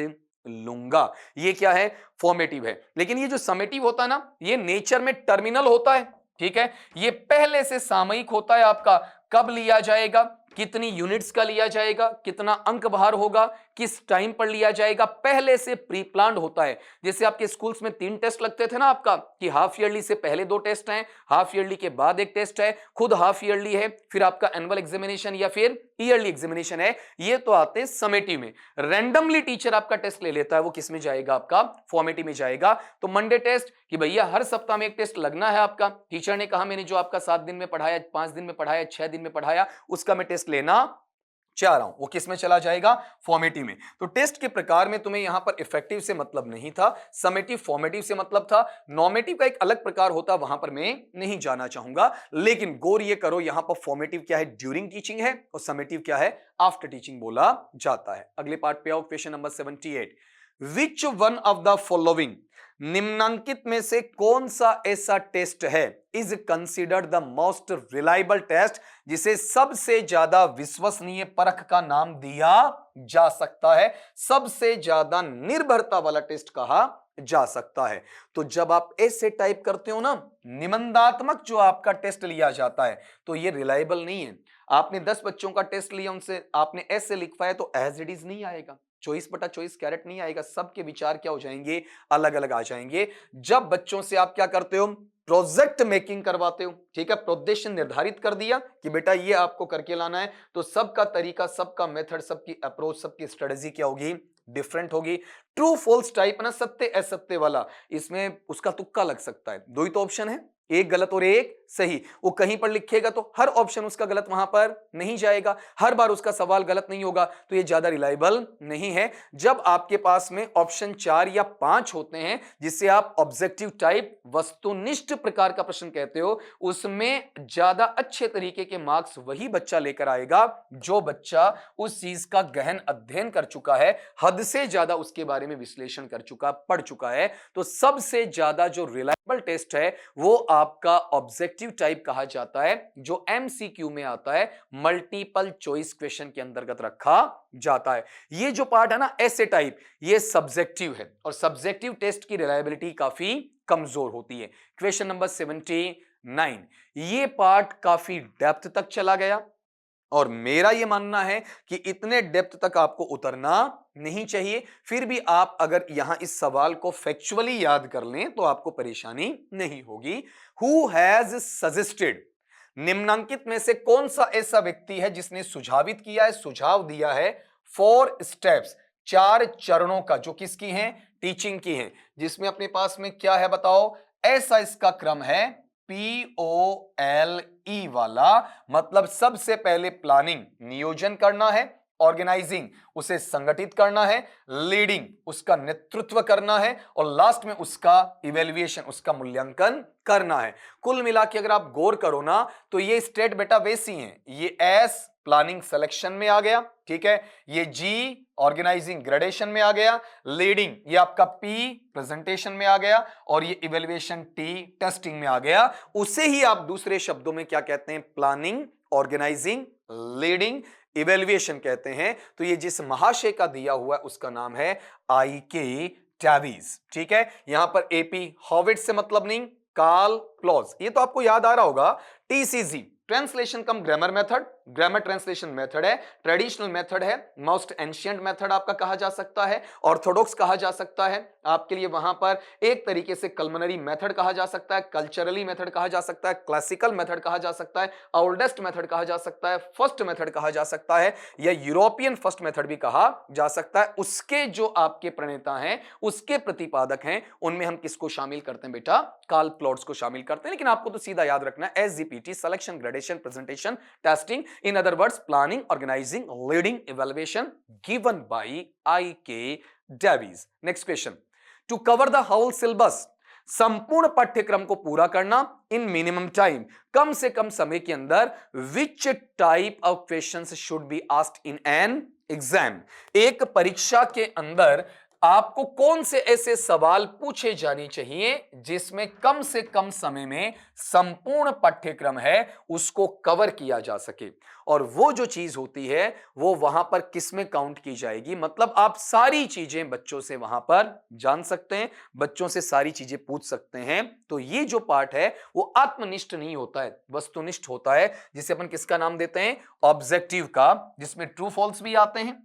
लूंगा, ये क्या है? फॉर्मेटिव है। लेकिन ये जो समेटिव होता है ना, ये नेचर में टर्मिनल होता है, ठीक है? ये पहले से सामयिक होता है आपका, कब लिया जाएगा, कितनी यूनिट्स का लिया जाएगा, कितना अंक बाहर होगा, किस टाइम पर लिया जाएगा, पहले से प्री प्लान्ड होता है। जैसे आपके स्कूल्स में 3 टेस्ट लगते थे ना आपका, कि हाफ ईयरली से पहले 2 टेस्ट हैं, हाफ ईयरली के बाद 1 टेस्ट है, खुद हाफ ईयरली है, फिर आपका एनुअल एग्जामिनेशन या फिर ईयरली एग्जामिनेशन है। ये तो आते हैं समेटिव में। रैंडमली टीचर आपका टेस्ट ले लेता है, वो किस में जाएगा, आपका फॉर्मेटिव में जाएगा। तो मंडे टेस्ट कि भैया हर सप्ताह में 1 टेस्ट लगना है आपका, टीचर ने कहा मैंने जो आपका 7 दिन में पढ़ाया, 5 दिन में पढ़ाया, 6 दिन में पढ़ाया, उसका मैं टेस्ट लेना चाह रहा हूं, वो किस में चला जाएगा, फॉर्मेटिव में। तो टेस्ट के प्रकार में तुम्हें यहां पर इफेक्टिव से मतलब नहीं था, समेटिव फॉर्मेटिव से मतलब था। नॉर्मेटिव का एक अलग प्रकार होता, वहां पर मैं नहीं जाना चाहूंगा, लेकिन गौर ये करो यहां पर फॉर्मेटिव क्या है, ड्यूरिंग टीचिंग है, और समेटिव क्या है, आफ्टर टीचिंग बोला जाता है। अगले पार्ट पे आओ, question number 78। Which one of the following, निम्नांकित में से कौन सा ऐसा टेस्ट है, is considered the most reliable test, जिसे सबसे ज्यादा विश्वसनीय परख का नाम दिया जा सकता है, सबसे ज्यादा निर्भरता वाला टेस्ट कहा जा सकता है। तो जब आप ऐसे टाइप करते हो ना, निबंधात्मक जो आपका टेस्ट लिया जाता है, तो ये रिलायबल नहीं है। आपने 10 बच्चों का टेस्ट लिया, उनसे आपने ऐसे लिखवाया, तो एज इट इज नहीं आएगा, चॉइस बटा चॉइस कैरेट नहीं आएगा, सबके विचार क्या हो जाएंगे, अलग अलग आ जाएंगे। जब बच्चों से आप क्या करते हो, प्रोजेक्ट मेकिंग करवाते हो, ठीक है, प्रोजेक्ट निर्धारित कर दिया कि बेटा ये आपको करके लाना है, तो सबका तरीका, सबका मेथड, सबकी अप्रोच, सबकी स्ट्रेटजी क्या होगी, डिफरेंट होगी। ट्रू फॉल्स टाइप ना, सत्य असत्य वाला, इसमें उसका तुक्का लग सकता है। 2 ही तो ऑप्शन है, एक गलत और एक सही। वो कहीं पर लिखेगा तो हर ऑप्शन उसका गलत वहां पर नहीं जाएगा, हर बार उसका सवाल गलत नहीं होगा, तो ये ज्यादा रिलायबल नहीं है। जब आपके पास में ऑप्शन 4 या 5 होते हैं, जिसे आप ऑब्जेक्टिव टाइप वस्तुनिष्ठ प्रकार का प्रश्न कहते हो, उसमें ज्यादा अच्छे तरीके के मार्क्स वही बच्चा लेकर आएगा जो बच्चा उस चीज का गहन अध्ययन कर चुका है, हद से ज्यादा उसके बारे में विश्लेषण कर चुका, पढ़ चुका है। तो सबसे ज्यादा जो रिलायबल टेस्ट है वो आपका ऑब्जेक्टिव टाइप कहा जाता है, जो एमसीक्यू में आता है, मल्टीपल चॉइस क्वेश्चन के अंतर्गत रखा जाता है। ये जो पार्ट है ना ऐसे टाइप, ये सब्जेक्टिव है, और सब्जेक्टिव टेस्ट की रिलायबिलिटी काफी कमजोर होती है। क्वेश्चन नंबर 79, ये पार्ट काफी डेप्थ तक चला गया, और मेरा यह मानना है कि इतने डेप्थ तक आपको उतरना नहीं चाहिए। फिर भी आप अगर यहां इस सवाल को फैक्चुअली याद कर लें तो आपको परेशानी नहीं होगी। हु हैज सजेस्टेड, निम्नांकित में से कौन सा ऐसा व्यक्ति है जिसने सुझावित किया है, सुझाव दिया है, 4 स्टेप्स, 4 चरणों का, जो किसकी हैं, टीचिंग की हैं, जिसमें अपने पास में क्या है बताओ, ऐसा इसका क्रम है, POLE वाला, मतलब सबसे पहले प्लानिंग, नियोजन करना है, ऑर्गेनाइजिंग, उसे संगठित करना है, लीडिंग, उसका नेतृत्व करना है, और लास्ट में उसका इवेल्युएशन, उसका मूल्यांकन करना है। कुल मिला के अगर आप गौर करो ना, तो ये स्टेट बेटा वैसी हैं, ये S प्लानिंग सिलेक्शन में आ गया, ठीक है, ये G ऑर्गेनाइजिंग ग्रेडेशन में आ गया, लीडिंग ये आपका P प्रेजेंटेशन में आ गया, और ये इवेल्युएशन T टेस्टिंग में आ गया। उसे ही आप दूसरे शब्दों में क्या कहते हैं, प्लानिंग, ऑर्गेनाइजिंग, लीडिंग, इवेल्युएशन कहते हैं। तो ये जिस महाशय का दिया हुआ है उसका नाम है IK टैवीज, ठीक है। यहां पर AP हॉविट से मतलब नहीं, कार्ल क्लॉज, ये तो आपको याद आ रहा होगा। TCG translation cum grammar method, grammar translation method है, ट्रेडिशनल मेथड है, मोस्ट एंशिएंट मेथड आपका कहा जा सकता है, ऑर्थोडॉक्स कहा जा सकता है आपके लिए। वहां पर एक तरीके से कल्मनरी मेथड कहा जा सकता है, कल्चरली मेथड कहा जा सकता है, क्लासिकल मेथड कहा जा सकता है, ओल्डेस्ट मेथड कहा जा सकता है, फर्स्ट मेथड कहा जा सकता है, या यूरोपियन फर्स्ट मेथड भी कहा जा सकता है। उसके जो आपके प्रणेता हैं, उसके प्रतिपादक हैं, उनमें हम किसको शामिल करते हैं बेटा, कार्ल क्लॉज को शामिल करते हैं। लेकिन आपको तो सीधा याद रखना है SGPT, selection, gradation, presentation, testing, in other words planning, organizing, leading, evaluation, given by IK Davies. Next question, to cover the whole syllabus, संपूर्ण पाठ्यक्रम को पूरा करना इन मिनिमम टाइम, कम से कम समय के अंदर, which type of questions should be asked in an exam, एक परीक्षा के अंदर आपको कौन से ऐसे सवाल पूछे जाने चाहिए जिसमें कम से कम समय में संपूर्ण पाठ्यक्रम है उसको कवर किया जा सके, और वो जो चीज होती है वो वहां पर किस में काउंट की जाएगी। मतलब आप सारी चीजें बच्चों से वहां पर जान सकते हैं, बच्चों से सारी चीजें पूछ सकते हैं। तो ये जो पार्ट है वो आत्मनिष्ठ नहीं होता है, वस्तुनिष्ठ होता है, जिसे अपन किसका नाम देते हैं, ऑब्जेक्टिव का, जिसमें ट्रू फॉल्स भी आते हैं,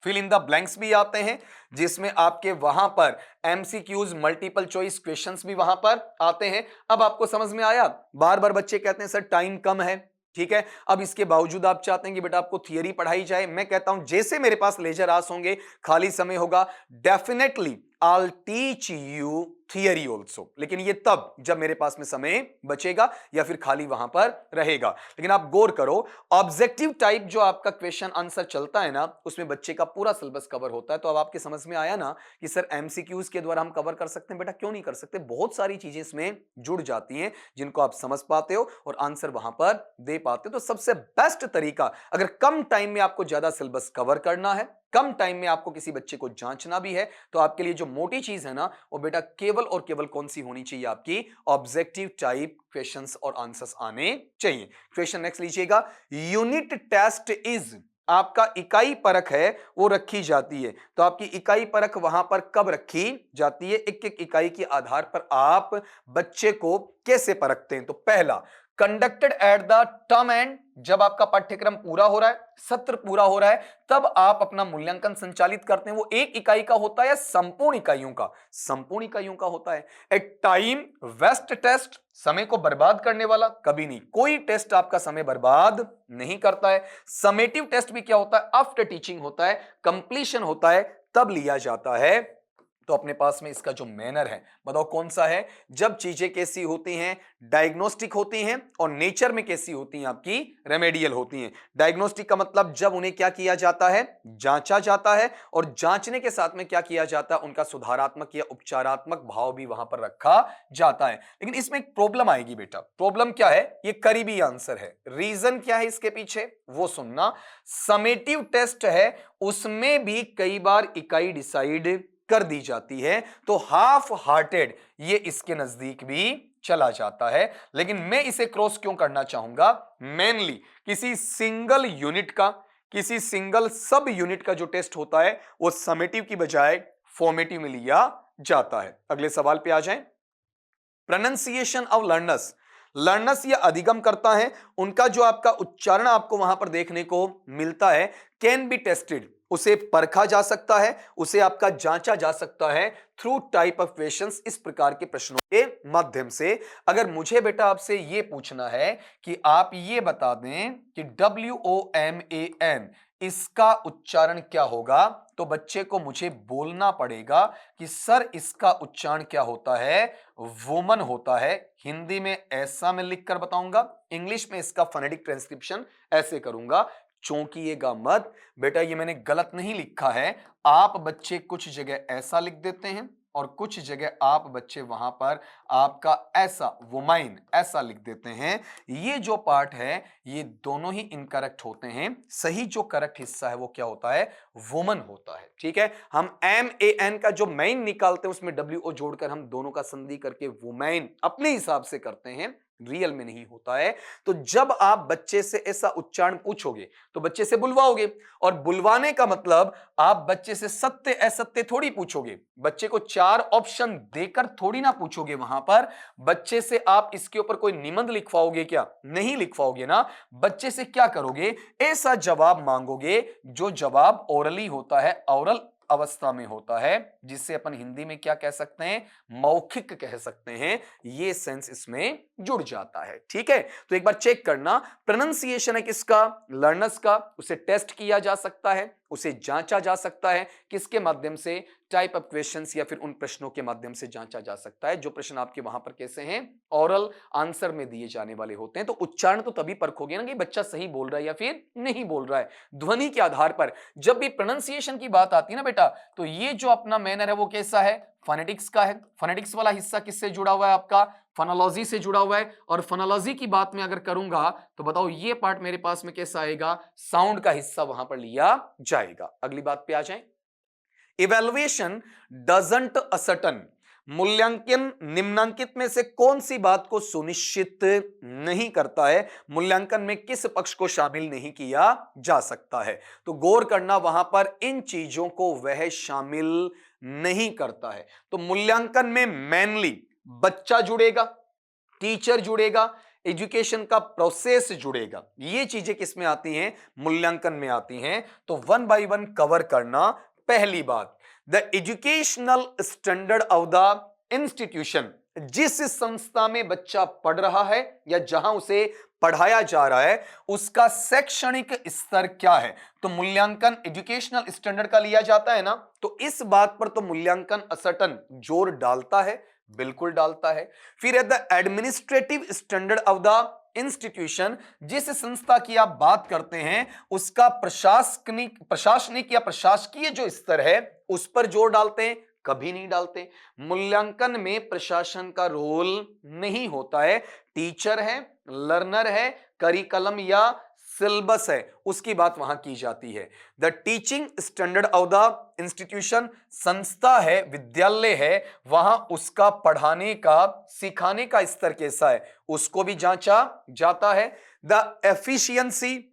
फिल इन द ब्लैंक्स भी आते हैं, जिसमें आपके वहां पर एमसीक्यूज मल्टीपल चॉइस क्वेश्चंस भी वहां पर आते हैं। अब आपको समझ में आया, बार बार बच्चे कहते हैं सर टाइम कम है, ठीक है, अब इसके बावजूद आप चाहते हैं कि बेटा आपको थियरी पढ़ाई जाए। मैं कहता हूं जैसे मेरे पास लेजर आस होंगे, खाली समय होगा, definitely I teach you theory also, लेकिन ये तब जब मेरे पास में समय बचेगा या फिर खाली वहां पर रहेगा। लेकिन आप गौर करो, ऑब्जेक्टिव टाइप जो आपका क्वेश्चन आंसर चलता है ना, उसमें बच्चे का पूरा सिलेबस कवर होता है। तो अब आपके समझ में आया ना कि सर एमसीक्यूज के द्वारा हम कवर कर सकते हैं। बेटा क्यों नहीं कर सकते, बहुत सारी चीजें इसमें जुड़ जाती हैं जिनको आप समझ पाते हो और आंसर वहां पर दे पाते हो। तो सबसे बेस्ट तरीका, अगर कम टाइम में आपको ज्यादा सिलेबस कवर करना है, कम टाइम में आपको किसी बच्चे को जांचना भी है, तो आपके लिए जो मोटी चीज है ना, वो बेटा केवल और केवल कौन सी होनी चाहिए, आपकी ऑब्जेक्टिव टाइप क्वेश्चंस और आंसर्स आने चाहिए। क्वेश्चन नेक्स्ट लीजिएगा, यूनिट टेस्ट इज, आपका इकाई परख है वो रखी जाती है। तो आपकी इकाई परख वहां पर कब रखी जाती है, एक एक इकाई के आधार पर आप बच्चे को कैसे परखते हैं। तो पहला, conducted at the term and, जब आपका पाठ्यक्रम पूरा हो रहा है, सत्र पूरा हो रहा है, तब आप अपना मूल्यांकन संचालित करते हैं। वो एक इकाई का होता है या संपूर्ण इकाइयों का, संपूर्ण इकाइयों का होता है। ए टाइम वेस्ट टेस्ट, समय को बर्बाद करने वाला, कभी नहीं, कोई टेस्ट आपका समय बर्बाद नहीं करता है। समेटिव टेस्ट भी क्या होता है, आफ्टर टीचिंग होता है, कंप्लीशन होता है, तब लिया जाता है। तो अपने पास में इसका जो मैनर है, बताओ कौन सा है, जब चीजें कैसी होती हैं, डायग्नोस्टिक होती हैं, और नेचर में कैसी होती हैं, आपकी रेमेडियल होती हैं। डायग्नोस्टिक का मतलब जब उन्हें क्या किया जाता है, जांचा जाता है, और जांचने के साथ में क्या किया जाता है, उनका सुधारात्मक या उपचारात्मक भाव भी वहां पर रखा जाता है। लेकिन इसमें एक प्रॉब्लम आएगी बेटा, प्रॉब्लम क्या है, ये करीबी आंसर है, रीजन क्या है इसके पीछे वो सुनना। समेटिव टेस्ट है, उसमें भी कई बार इकाई डिसाइड कर दी जाती है, तो हाफ हार्टेड ये इसके नजदीक भी चला जाता है। लेकिन मैं इसे क्रॉस क्यों करना चाहूंगा, मेनली किसी सिंगल यूनिट का, किसी सिंगल सब यूनिट का जो टेस्ट होता है वो समेटिव की बजाय फॉर्मेटिव में लिया जाता है। अगले सवाल पे आ जाएं, प्रोनंसिएशन ऑफ लर्नर्स, लर्नर्स ये अधिगम करता है, उनका जो आपका उच्चारण आपको वहां पर देखने को मिलता है, कैन बी टेस्टेड, उसे परखा जा सकता है, उसे आपका जांचा जा सकता है थ्रू टाइप ऑफ क्वेश्चंस, इस प्रकार के प्रश्नों के माध्यम से। अगर मुझे बेटा आपसे यह पूछना है कि आप ये बता दें कि WOMAN इसका उच्चारण क्या होगा, तो बच्चे को मुझे बोलना पड़ेगा कि सर इसका उच्चारण क्या होता है, वुमन होता है। हिंदी में ऐसा मैं लिखकर बताऊंगा, इंग्लिश में इसका फोनेटिक ट्रांसक्रिप्शन ऐसे करूंगा। चौंकिएगा मत बेटा, ये मैंने गलत नहीं लिखा है। आप बच्चे कुछ जगह ऐसा लिख देते हैं और कुछ जगह आप बच्चे वहां पर आपका ऐसा वुमाइन ऐसा लिख देते हैं। ये जो पार्ट है ये दोनों ही इनकरेक्ट होते हैं। सही जो करेक्ट हिस्सा है वो क्या होता है, वुमन होता है। ठीक है, हम MAN का जो मैन निकालते हैं उसमें WO जोड़कर हम दोनों का संधि करके वुमेन अपने हिसाब से करते हैं, रियल में नहीं होता है। तो जब आप बच्चे से ऐसा उच्चारण पूछोगे तो बच्चे से बुलवाओगे, और बुलवाने का मतलब आप बच्चे से सत्य असत्य थोड़ी पूछोगे, बच्चे को 4 ऑप्शन देकर थोड़ी ना पूछोगे। वहां पर बच्चे से आप इसके ऊपर कोई निबंध लिखवाओगे क्या, नहीं लिखवाओगे ना। बच्चे से क्या करोगे, ऐसा जवाब मांगोगे जो जवाब ओरली होता है, ओरल अवस्था में होता है, जिससे अपन हिंदी में क्या कह सकते हैं, मौखिक कह सकते हैं। ये सेंस इसमें जुड़ जाता है। ठीक है, तो एक बार चेक करना, प्रोनंसिएशन है किसका, लर्नर्स का, उसे टेस्ट किया जा सकता है, उसे जांचा जा सकता है, किसके माध्यम से, टाइप ऑफ क्वेश्चंस या फिर उन प्रश्नों के माध्यम से जांचा जा सकता है जो प्रश्न आपके वहां पर कैसे हैं, ओरल आंसर में दिए जाने वाले होते हैं। तो उच्चारण तो तभी परखोगे ना कि बच्चा सही बोल रहा है या फिर नहीं बोल रहा है, ध्वनि के आधार पर। जब भी प्रोनंसिएशन की बात आती है ना बेटा, तो ये जो अपना मैनर है वो कैसा है, फोनेटिक्स का है। फोनेटिक्स वाला हिस्सा किससे जुड़ा हुआ है, आपका फोनोलॉजी से जुड़ा हुआ है। और फोनोलॉजी की बात में अगर करूंगा तो बताओ ये पार्ट मेरे पास में कैसा आएगा, साउंड का हिस्सा वहां पर लिया जाएगा। अगली बात पे आ जाएं, इवेल्युएशन डजंट असर्टन, मूल्यांकन निम्नांकित में से कौन सी बात को सुनिश्चित नहीं करता है, मूल्यांकन में किस पक्ष को शामिल नहीं किया जा सकता है। तो गौर करना, वहां पर इन चीजों को वह शामिल नहीं करता है। तो मूल्यांकन में मेनली बच्चा जुड़ेगा, टीचर जुड़ेगा, एजुकेशन का प्रोसेस जुड़ेगा। ये चीजें किसमें आती हैं, मूल्यांकन में आती हैं। तो वन बाय वन कवर करना। पहली बात, the educational standard of the institution, जिस संस्था में बच्चा पढ़ रहा है या जहां उसे पढ़ाया जा रहा है उसका शैक्षणिक स्तर क्या है। तो मूल्यांकन एजुकेशनल स्टैंडर्ड का लिया जाता है ना, तो इस बात पर तो मूल्यांकन असर्टन जोर डालता है, बिल्कुल डालता है। फिर है the administrative standard of the institution, जिस संस्था की आप बात करते हैं उसका प्रशासनिक या प्रशासकीय जो स्तर है उस पर जोर डालते हैं, कभी नहीं डालते। मूल्यांकन में प्रशासन का रोल नहीं होता है, टीचर है, लर्नर है, करिकुलम या सिलेबस है, उसकी बात वहां की जाती है। The teaching standard of the institution, संस्था है, विद्यालय है, वहां उसका पढ़ाने का, सिखाने का स्तर कैसा है उसको भी जांचा जाता है। The efficiency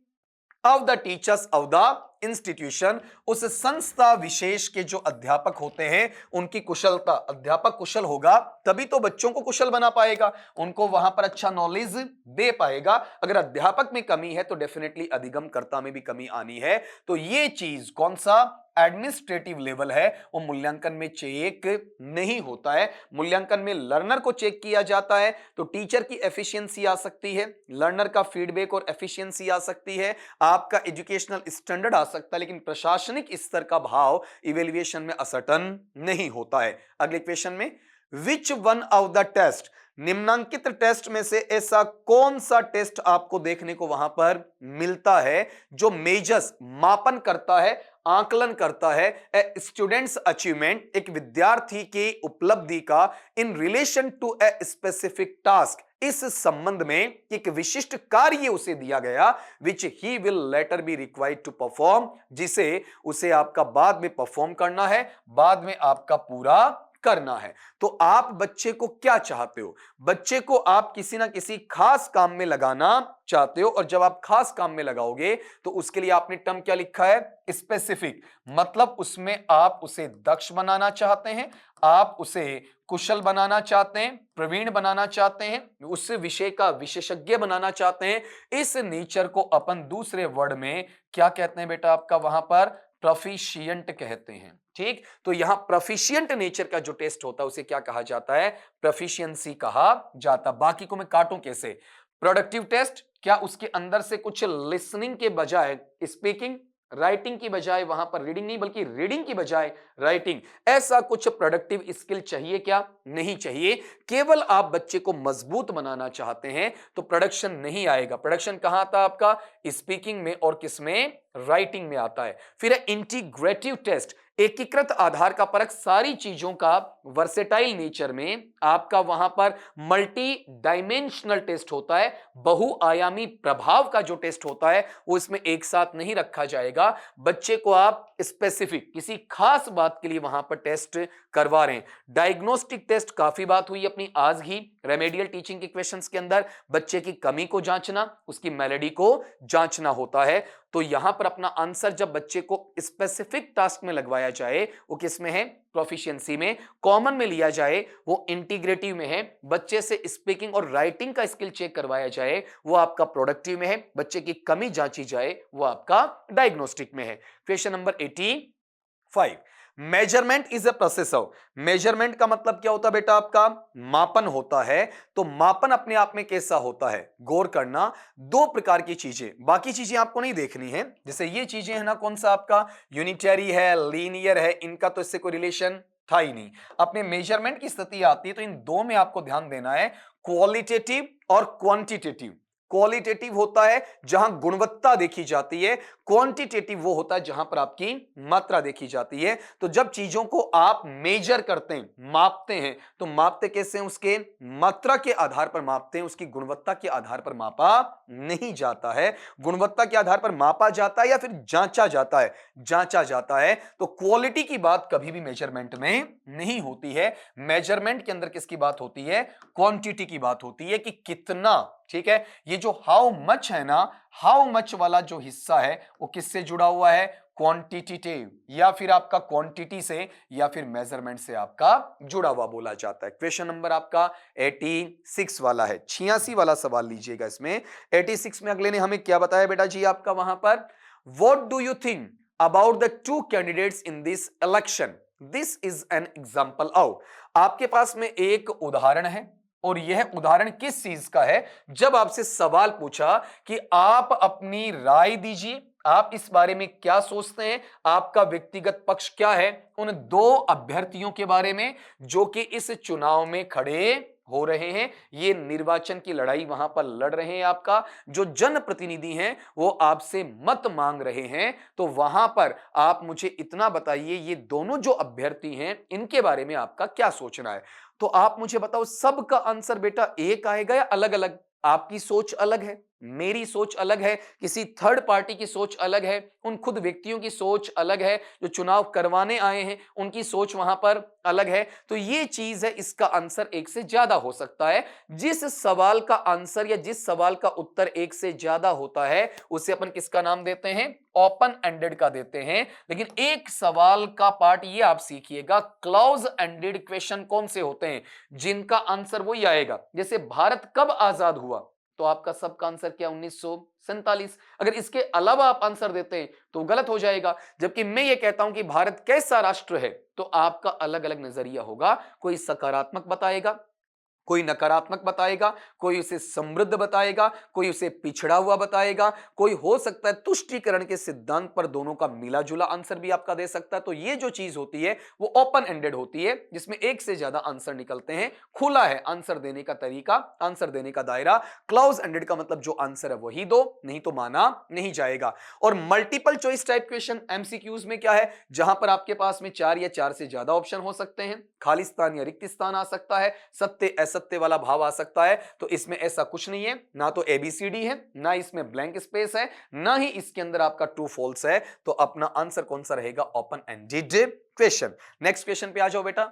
of the teachers of the institution, उस संस्था विशेष के जो अध्यापक होते हैं उनकी कुशलता, अध्यापक कुशल होगा तभी तो बच्चों को कुशल बना पाएगा, उनको वहां पर अच्छा नॉलेज दे पाएगा। अगर अध्यापक में कमी है तो डेफिनेटली अधिगमकर्ता में भी कमी आनी है। तो ये चीज कौन सा एडमिनिस्ट्रेटिव लेवल है वो मूल्यांकन में चेक नहीं होता है। मूल्यांकन में लर्नर को चेक किया जाता है, तो टीचर की एफिशिएंसी आ सकती है, लर्नर का फीडबैक और एफिशिएंसी आ सकती है, आपका एजुकेशनल स्टैंडर्ड आ सकता है, लेकिन प्रशासनिक स्तर का भाव इवेल्युएशन में असर्टन नहीं होता है। अगले क्वेश्चन में, which one of the test, निम्नांकित टेस्ट में से ऐसा कौन सा टेस्ट आपको देखने को वहां पर मिलता है जो मेजर्स, मापन करता है, आकलन करता है ए स्टूडेंट्स अचीवमेंट, एक विद्यार्थी की उपलब्धि का, in relation to a specific task, इस संबंध में एक विशिष्ट कार्य उसे दिया गया, which he will later be required to perform, जिसे उसे आपका बाद में परफॉर्म करना है, बाद में आपका पूरा करना है। तो आप बच्चे को क्या चाहते हो, बच्चे को आप किसी ना किसी खास काम में लगाना चाहते हो, और जब आप खास काम में लगाओगे तो उसके लिए आपने टर्म क्या लिखा है, स्पेसिफिक, मतलब उसमें आप उसे दक्ष बनाना चाहते हैं, आप उसे कुशल बनाना चाहते हैं, प्रवीण बनाना चाहते हैं, उस विषय का विशेषज्ञ बनाना चाहते हैं। इस नेचर को अपन दूसरे वर्ड में क्या कहते हैं बेटा, आपका वहां पर प्रोफिशिएंट कहते हैं। ठीक, तो यहां प्रोफिशिएंट नेचर का जो टेस्ट होता है उसे क्या कहा जाता है, प्रोफिशिएंसी कहा जाता। बाकी को मैं काटूं कैसे, प्रोडक्टिव टेस्ट, क्या उसके अंदर से कुछ लिसनिंग के बजाय स्पीकिंग, राइटिंग की बजाय वहां पर रीडिंग नहीं बल्कि रीडिंग की बजाय राइटिंग, ऐसा कुछ प्रोडक्टिव स्किल चाहिए क्या, नहीं चाहिए। केवल आप बच्चे को मजबूत बनाना चाहते हैं तो प्रोडक्शन नहीं आएगा। प्रोडक्शन कहां आता है आपका, स्पीकिंग में और किसमें, राइटिंग में आता है। फिर है इंटीग्रेटिव टेस्ट, एकीकृत आधार का परख, सारी चीजों का वर्सेटाइल नेचर में आपका वहां पर मल्टी डायमेंशनल टेस्ट होता है, बहुआयामी प्रभाव का जो टेस्ट होता है वो इसमें एक साथ नहीं रखा जाएगा। बच्चे को आप स्पेसिफिक किसी खास बात के लिए वहां पर टेस्ट करवा रहे हैं। डायग्नोस्टिक टेस्ट काफी बात हुई अपनी आज ही रेमेडियल टीचिंग के क्वेश्चंस के अंदर, बच्चे की कमी को जांचना, उसकी मेलेडी को जांचना होता है। तो यहां पर अपना आंसर जब बच्चे को स्पेसिफिक टास्क में लगवाया जाए वो किस में है, प्रोफिशिएंसी में। कॉमन में लिया जाए वो इंटीग्रेटिव में है। बच्चे से स्पीकिंग और राइटिंग का स्किल चेक करवाया जाए वो आपका प्रोडक्टिव में है। बच्चे की कमी जांची जाए वो आपका डायग्नोस्टिक में है। Question number 85, measurement is a process of, measurement का मतलब क्या होता है बेटा, आपका मापन होता है। तो मापन अपने आप में कैसा होता है, गौर करना, दो प्रकार की चीजें, बाकी चीजें आपको नहीं देखनी है। जैसे ये चीजें है ना, कौन सा आपका यूनिटरी है, लीनियर है, इनका तो इससे कोई रिलेशन था ही नहीं। अपने मेजरमेंट की स्थिति आती है तो इन दो में आपको ध्यान देना है, क्वालिटेटिव और क्वांटिटेटिव। क्वालिटेटिव होता है जहां गुणवत्ता देखी जाती है, क्वांटिटेटिव वो होता है जहां पर आपकी मात्रा देखी जाती है। तो जब चीजों को आप मेजर करते हैं, मापते हैं, तो मापते कैसे हैं? उसके मात्रा के आधार पर मापते हैं, उसकी गुणवत्ता के आधार पर मापा नहीं जाता है। गुणवत्ता के आधार पर मापा जाता है या फिर जांचा जाता है? जांचा जाता है। तो क्वालिटी की बात कभी भी मेजरमेंट में नहीं होती है। मेजरमेंट के अंदर किसकी बात होती है? क्वांटिटी की बात होती है कि कितना, ठीक है। ये जो हाउ मच है ना, हाउ मच वाला जो हिस्सा है वो किससे जुड़ा हुआ है? क्वांटिटेटिव, या फिर आपका क्वांटिटी से या फिर मेजरमेंट से आपका जुड़ा हुआ बोला जाता है। क्वेश्चन नंबर आपका 86 वाला है, 86 वाला सवाल लीजिएगा। इसमें 86 में अगले ने हमें क्या बताया बेटा जी आपका वहां पर? What do you think about the two candidates in this election? This is an example of. आपके पास में एक उदाहरण है और यह उदाहरण किस चीज का है? जब आपसे सवाल पूछा कि आप अपनी राय दीजिए, आप इस बारे में क्या सोचते हैं, आपका व्यक्तिगत पक्ष क्या है उन दो अभ्यर्थियों के बारे में जो कि इस चुनाव में खड़े हो रहे हैं। ये निर्वाचन की लड़ाई वहां पर लड़ रहे हैं। आपका जो जनप्रतिनिधि हैं वो आपसे मत मांग रहे हैं। तो वहां पर आप मुझे इतना बताइए, ये दोनों जो अभ्यर्थी हैं इनके बारे में आपका क्या सोचना है? तो आप मुझे बताओ, सबका आंसर बेटा एक आएगा या अलग अलग? आपकी सोच अलग है, मेरी सोच अलग है, किसी थर्ड पार्टी की सोच अलग है, उन खुद व्यक्तियों की सोच अलग है, जो चुनाव करवाने आए हैं उनकी सोच वहां पर अलग है। तो ये चीज है, इसका आंसर एक से ज्यादा हो सकता है। जिस सवाल का आंसर या जिस सवाल का उत्तर एक से ज्यादा होता है उसे अपन किसका नाम देते हैं? ओपन एंडेड का देते हैं। लेकिन एक सवाल का पार्ट ये आप सीखिएगा, क्लोज एंडेड क्वेश्चन कौन से होते हैं? जिनका आंसर वही आएगा। जैसे भारत कब आजाद हुआ, तो आपका सबका आंसर क्या? 1947। अगर इसके अलावा आप आंसर देते हैं तो गलत हो जाएगा। जबकि मैं ये कहता हूं कि भारत कैसा राष्ट्र है, तो आपका अलग अलग नजरिया होगा। कोई सकारात्मक बताएगा, कोई नकारात्मक बताएगा, कोई उसे समृद्ध बताएगा, कोई उसे पिछड़ा हुआ बताएगा, कोई हो सकता है तुष्टीकरण के सिद्धांत पर दोनों का मिला जुला आंसर भी आपका दे सकता है। तो ये जो चीज होती है वो ओपन एंडेड होती है, जिसमें एक से ज्यादा आंसर निकलते हैं। खुला है आंसर देने का तरीका, आंसर देने का दायरा। क्लोज एंडेड का मतलब जो आंसर है वही दो, नहीं तो माना नहीं जाएगा। और multiple choice type question MCQs में क्या है? जहां पर आपके पास में चार या चार से ज्यादा ऑप्शन हो सकते हैं, खाली स्थान या रिक्त स्थान आ सकता है, सत्य असत्य वाला भाव आ सकता है। तो इसमें ऐसा कुछ नहीं है, ना तो एबीसीडी है, ना इसमें ब्लैंक स्पेस है, ना ही इसके अंदर आपका ट्रू फॉल्स है। तो अपना आंसर कौन सा रहेगा? Open ended question. Next question पे आ जाओ बेटा।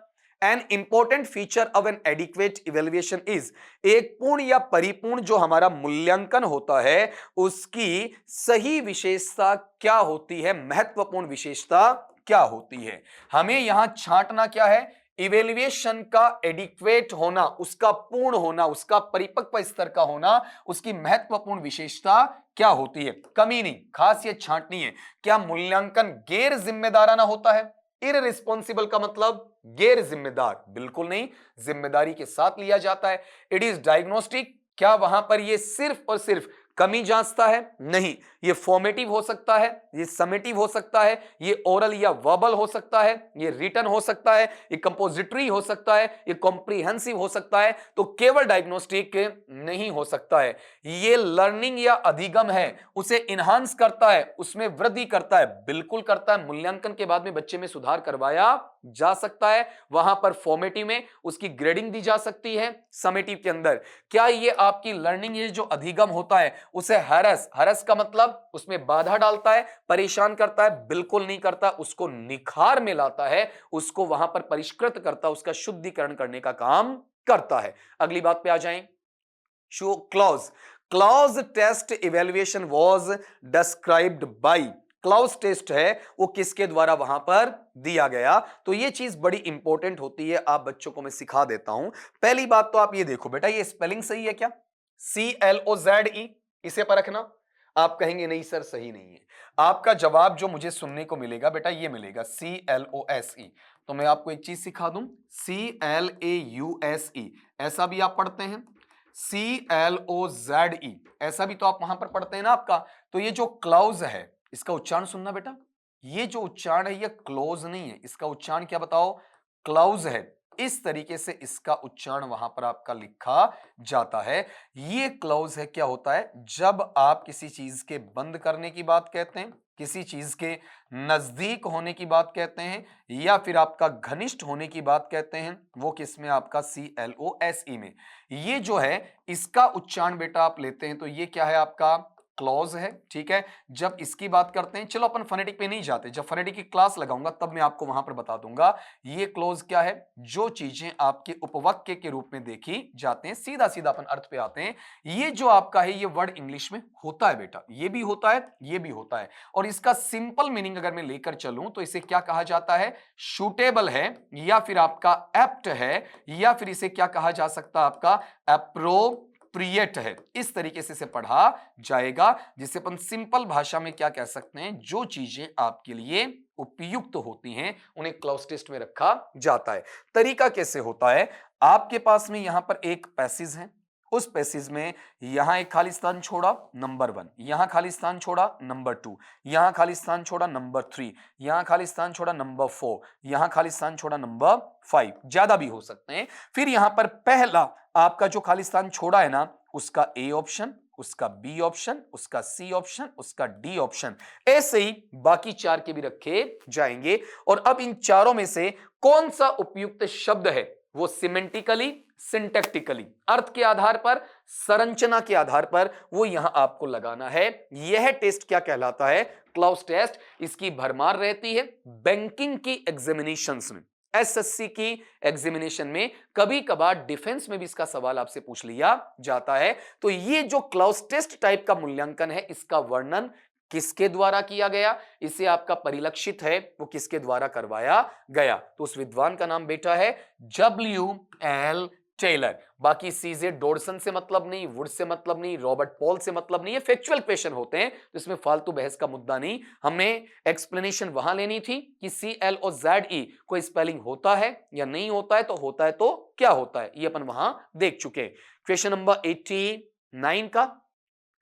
An important feature of N adequate evaluation is, एक पूर्ण या परिपूर्ण जो हमारा मूल्यांकन होता है उसकी सही विशेषता क्या होती है? महत्वपूर्ण विशेषता क्या होती है? हमें यहां छांटना क्या है? इवेल्युएशन का एडिक्वेट होना, उसका पूर्ण होना, उसका परिपक्व स्तर का होना, उसकी महत्वपूर्ण विशेषता क्या होती है? कमी नहीं, खासियत छांटनी है। क्या मूल्यांकन गैर जिम्मेदाराना होता है? इररिस्पॉन्सिबल का मतलब गैर जिम्मेदार? बिल्कुल नहीं, जिम्मेदारी के साथ लिया जाता है। इट इज डायग्नोस्टिक, क्या वहां पर यह सिर्फ और सिर्फ कमी जांचता है? नहीं, ये फॉर्मेटिव हो सकता है, ये समेटिव हो सकता है, ये ओरल या वर्बल हो सकता है, ये रिटन हो सकता है, ये कंपोजिटरी हो सकता है, ये कॉम्प्रिहेंसिव हो सकता है। तो केवल डायग्नोस्टिक नहीं हो सकता है। ये लर्निंग या अधिगम है, उसे इनहांस करता है, उसमें वृद्धि करता है, बिल्कुल करता है। मूल्यांकन के बाद में बच्चे में सुधार करवाया जा सकता है। वहां पर फॉर्मेटिव में उसकी ग्रेडिंग दी जा सकती है। समेटिव के अंदर क्या ये आपकी लर्निंग, ये जो अधिगम होता है उसे हरस, हरस का मतलब उसमें बाधा डालता है, परेशान करता है? बिल्कुल नहीं करता, उसको निखार में लाता है, उसको वहां पर परिष्कृत करता है, उसका शुद्धिकरण करने का काम करता है। अगली बात पे आ जाएं। Show cloze, cloze test evaluation was described by, cloze test है वो किसके द्वारा वहां पर दिया गया? तो ये चीज बड़ी इंपॉर्टेंट होती है, आप बच्चों को मैं सिखा देता हूं। पहली बात तो आप ये देखो बेटा, ये स्पेलिंग सही है क्या? CLOZE, इसे परखना। आप कहेंगे नहीं सर सही नहीं है। आपका जवाब जो मुझे सुनने को मिलेगा बेटा ये मिलेगा CLOSE। तो मैं आपको एक चीज सिखा दूं, CLAUSE ऐसा भी आप पढ़ते हैं, CLOZE ऐसा भी तो आप वहां पर पढ़ते हैं ना आपका। तो ये जो क्लॉज है इसका उच्चारण सुनना बेटा, ये जो उच्चारण है ये क्लोज नहीं है, इसका उच्चारण क्या बताओ? क्लॉज है। इस तरीके से इसका उच्चारण वहां पर आपका लिखा जाता है। ये क्लॉज है, क्या होता है, जब आप किसी चीज के बंद करने की बात कहते हैं, किसी चीज के नजदीक होने की बात कहते हैं, या फिर आपका घनिष्ठ होने की बात कहते हैं, वो किस में, आपका CLOSE में। ये जो है इसका उच्चारण बेटा आप लेते हैं तो ये क्या है, आपका क्लॉज है। ठीक है, जब इसकी बात करते हैं, चलो अपन फोनेटिक पे नहीं जाते, जब फोनेटिक की क्लास लगाऊंगा तब मैं आपको वहां पर बता दूंगा ये क्लॉज क्या है। जो चीजें आपके उपवाक्य के रूप में देखी जाते हैं, सीधा सीधा अपन अर्थ पे आते हैं। ये जो आपका है, ये वर्ड इंग्लिश में होता है बेटा, ये भी होता है, ये भी होता है। और इसका सिंपल मीनिंग अगर मैं लेकर चलूं तो इसे क्या कहा जाता है, सूटेबल है, या फिर आपका एप्ट है, या फिर इसे क्या कहा जा सकता है, आपका एप्रोप्रिएट है। इस तरीके से इसे पढ़ा जाएगा, जिसे अपन सिंपल भाषा में क्या कह सकते हैं, जो चीजें आपके लिए उपयुक्त होती हैं उन्हें क्लॉज टेस्ट में रखा जाता है। तरीका कैसे होता है, आपके पास में यहां पर एक पैसेज है, उस पैसेज में यहां एक खाली स्थान छोड़ा, नंबर 1, यहां खाली स्थान छोड़ा, नंबर 2, यहां खाली स्थान छोड़ा, नंबर 3, यहां खाली स्थान छोड़ा, नंबर 4, यहां खाली स्थान छोड़ा, नंबर 5, ज्यादा भी हो सकते हैं। फिर यहां पर पहला आपका जो खाली स्थान छोड़ा है ना, उसका ए ऑप्शन, उसका बी ऑप्शन, उसका सी ऑप्शन, उसका डी ऑप्शन, ऐसे ही बाकी 4 के भी रखे जाएंगे। और अब इन चारों में से कौन सा उपयुक्त शब्द है, वो सिमेंटिकली, सिंटैक्टिकली, अर्थ के आधार पर, संरचना के आधार पर वो यहां आपको लगाना है। यह टेस्ट क्या कहलाता है, क्लॉज टेस्ट। इसकी भरमार रहती है बैंकिंग की एग्जामिनेशंस में, SSC की एग्जामिनेशन में, कभी कभार डिफेंस में भी इसका सवाल आपसे पूछ लिया जाता है। तो ये जो क्लॉज टेस्ट टाइप का मूल्यांकन है, इसका वर्णन किसके द्वारा किया गया, इसे आपका परिलक्षित है वो किसके द्वारा करवाया गया, तो उस विद्वान का नाम बेटा है WL टेलर। बाकी सीजे डॉडसन से मतलब नहीं, वुड से मतलब नहीं, रॉबर्ट पॉल से मतलब नहीं, ये फैक्चुअल क्वेश्चन होते हैं तो इसमें फालतू बहस का मुद्दा नहीं। हमें एक्सप्लेनेशन वहां लेनी थी कि CL और ZE कोई स्पेलिंग होता है या नहीं होता है, तो होता है तो क्या होता है, ये अपन वहां देख चुके हैं। क्वेश्चन नंबर 89 का,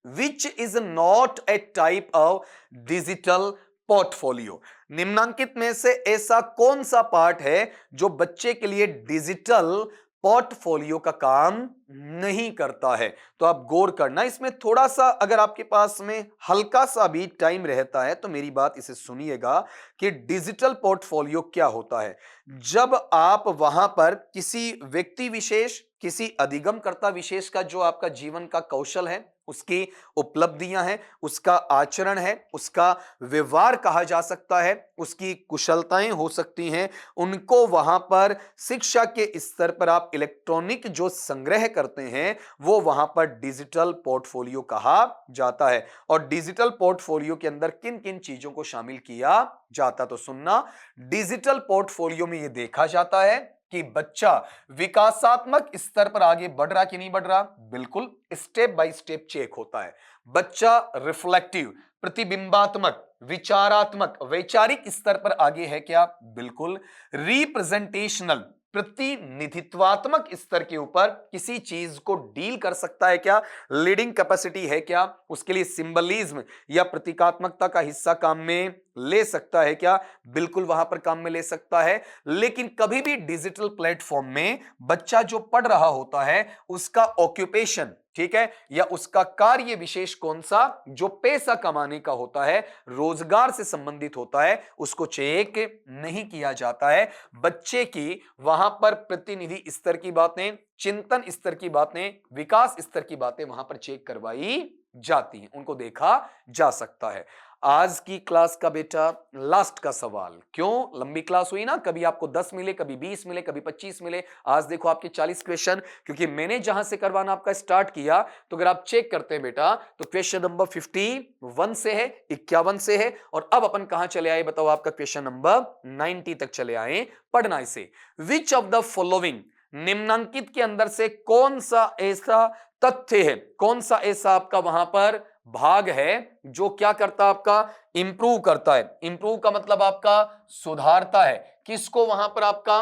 which is not A type of digital portfolio. निम्नांकित में से ऐसा कौन सा पार्ट है जो बच्चे के लिए डिजिटल पोर्टफोलियो का काम नहीं करता है। तो आप गौर करना, इसमें थोड़ा सा अगर आपके पास में हल्का सा भी टाइम रहता है तो मेरी बात इसे सुनिएगा कि डिजिटल पोर्टफोलियो क्या होता है। जब आप वहां पर किसी व्यक्ति विशेष, किसी अधिगमकर्ता विशेष का जो आपका जीवन का कौशल है, उसकी उपलब्धियां हैं, उसका आचरण है, उसका व्यवहार कहा जा सकता है, उसकी कुशलताएं हो सकती हैं, उनको वहां पर शिक्षा के स्तर पर आप इलेक्ट्रॉनिक जो संग्रह करते हैं वो वहां पर डिजिटल पोर्टफोलियो कहा जाता है। और डिजिटल पोर्टफोलियो के अंदर किन किन चीजों को शामिल किया जाता, तो सुनना, डिजिटल पोर्टफोलियो में यह देखा जाता है कि बच्चा विकासात्मक स्तर पर आगे बढ़ रहा कि नहीं बढ़ रहा, बिल्कुल स्टेप बाय स्टेप चेक होता है। बच्चा रिफ्लेक्टिव, प्रतिबिंबात्मक, विचारात्मक, वैचारिक स्तर पर आगे है क्या, बिल्कुल। रिप्रेजेंटेशनल, प्रतिनिधित्वात्मक स्तर के ऊपर किसी चीज को डील कर सकता है क्या, लीडिंग कैपेसिटी है क्या, उसके लिए सिंबलिज्म या प्रतीकात्मकता का हिस्सा काम में ले सकता है क्या, बिल्कुल वहां पर काम में ले सकता है। लेकिन कभी भी डिजिटल प्लेटफॉर्म में बच्चा जो पढ़ रहा होता है उसका ऑक्यूपेशन, ठीक है, या उसका कार्य विशेष कौन सा, जो पैसा कमाने का होता है, रोजगार से संबंधित होता है, उसको चेक नहीं किया जाता है। बच्चे की वहां पर प्रतिनिधि स्तर की बातें, चिंतन स्तर की बातें, विकास स्तर की बातें वहां पर चेक करवाई जाती हैं, उनको देखा जा सकता है। आज की क्लास का बेटा लास्ट का सवाल, क्यों लंबी क्लास हुई ना, कभी आपको 10 मिले, कभी 20 मिले, कभी 25 मिले, आज देखो आपके 40 क्वेश्चन, क्योंकि मैंने जहां से करवाना आपका स्टार्ट किया, तो अगर आप चेक करते हैं बेटा तो क्वेश्चन नंबर 51 से है, 51 से है, और अब अपन कहां चले आए बताओ, आपका क्वेश्चन नंबर 90 तक चले आए। पढ़ना इसे, विच ऑफ द फॉलोइंग, निम्नांकित के अंदर से कौन सा ऐसा तथ्य है, कौन सा ऐसा आपका वहां पर भाग है जो क्या करता है, आपका इंप्रूव करता है। इंप्रूव का मतलब आपका सुधारता है, किसको, वहां पर आपका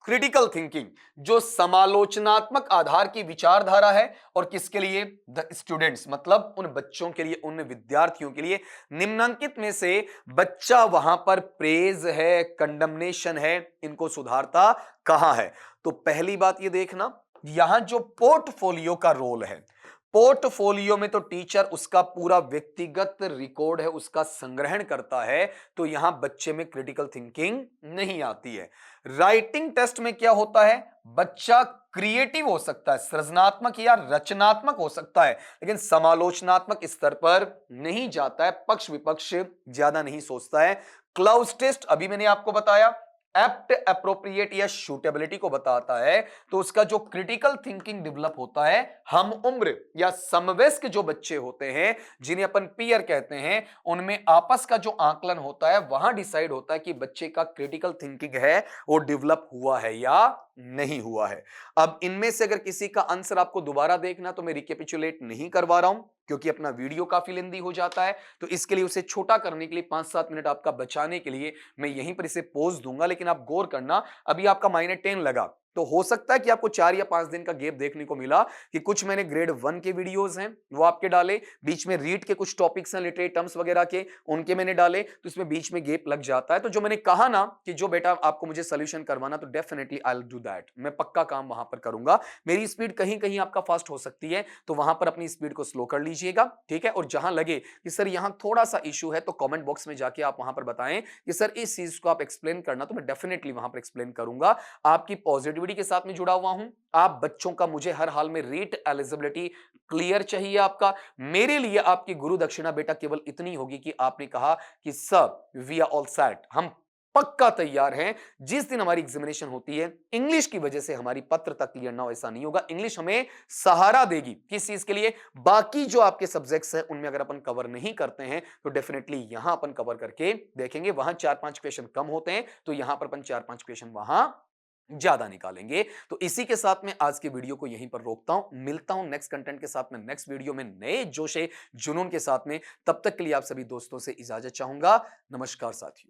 क्रिटिकल थिंकिंग जो समालोचनात्मक आधार की विचारधारा है, और किसके लिए? द स्टूडेंट्स, मतलब उन बच्चों के लिए, उन विद्यार्थियों के लिए। निम्नलिखित में से बच्चा वहां पर प्रेज है, कंडमनेशन है, इनको सुधारता कहां है? तो पहली बात ये देखना, यहां जो पोर्टफोलियो का रोल है, पोर्टफोलियो में तो टीचर उसका पूरा व्यक्तिगत रिकॉर्ड है उसका संग्रहण करता है, तो यहां बच्चे में क्रिटिकल थिंकिंग नहीं आती है। राइटिंग टेस्ट में क्या होता है? बच्चा क्रिएटिव हो सकता है, सृजनात्मक या रचनात्मक हो सकता है, लेकिन समालोचनात्मक स्तर पर नहीं जाता है, पक्ष विपक्ष ज्यादा नहीं सोचता है। क्लाउज टेस्ट अभी मैंने आपको बताया, एप्ट, एप्रोप्रिएट या शूटेबिलिटी को बताता है, तो उसका जो क्रिटिकल थिंकिंग डेवलप होता है, हम उम्र या समवयस्क जो बच्चे होते हैं, जिन्हें अपन पीयर कहते हैं, उनमें आपस का जो आकलन होता है, वहां डिसाइड होता है कि बच्चे का क्रिटिकल थिंकिंग है वो डेवलप हुआ है या नहीं हुआ है। अब इनमें से अगर किसी का आंसर आपको दोबारा देखना, तो मैं रिकेपिचुलेट नहीं करवा रहा हूं, क्योंकि अपना वीडियो काफी लेंदी हो जाता है, तो इसके लिए उसे छोटा करने के लिए 5-7 मिनट आपका बचाने के लिए मैं यहीं पर इसे पोज दूंगा। लेकिन आप गौर करना, अभी आपका -10 लगा, तो हो सकता है कि आपको 4 या 5 दिन का गैप देखने को मिला, कि कुछ मैंने ग्रेड 1 के वीडियोस हैं वो आपके डाले, बीच में रीड के कुछ टॉपिक्स हैं लिटरेरी टर्म्स वगैरह के, उनके मैंने डाले, तो इसमें बीच में गैप लग जाता है। तो जो मैंने कहा ना कि जो बेटा आपको मुझे सोल्यूशन करवाना, तो definitely I will do that, मैं पक्का काम वहां पर करूंगा। मेरी स्पीड कहीं कहीं आपका फास्ट हो सकती है, तो वहां पर अपनी स्पीड को स्लो कर लीजिएगा, ठीक है। और जहां लगे कि सर यहां थोड़ा सा इशू है, तो कमेंट बॉक्स में जाके आप वहां पर बताएं कि सर इस चीज को आप एक्सप्लेन करना, तो मैं डेफिनेटली वहां पर एक्सप्लेन करूंगा। आपकी पॉजिटिविटी के साथ में जुड़ा हुआ हूं। आप बच्चों का मुझे हर हाल में रीट एलिजिबिलिटी क्लियर चाहिए आपका। मेरे लिए आपकी गुरु दक्षिणा बेटा केवल इतनी होगी कि आपने कहा कि sir we are all set, हम पक्का तैयार हैं। जिस दिन हमारी एग्जामिनेशन होती है, इंग्लिश की वजह से हमारी पत्रता क्लियर ना हो, ऐसा नहीं होगा। इंग्लिश हमें सहारा देगी किस चीज के लिए? बाकी जो आपके सब्जेक्ट्स हैं उनमें अगर अपन कवर नहीं करते हैं, तो डेफिनेटली यहां अपन कवर करके देखेंगे। वहां 4-5 क्वेश्चन कम होते हैं, तो यहां पर अपन 4-5 क्वेश्चन वहां ज्यादा निकालेंगे। तो इसी के साथ में आज के वीडियो को यहीं पर रोकता हूं, मिलता हूं नेक्स्ट कंटेंट के साथ में, नेक्स्ट वीडियो में नए जोशे जुनून के साथ में। तब तक के लिए आप सभी दोस्तों से इजाजत चाहूंगा। नमस्कार साथियों।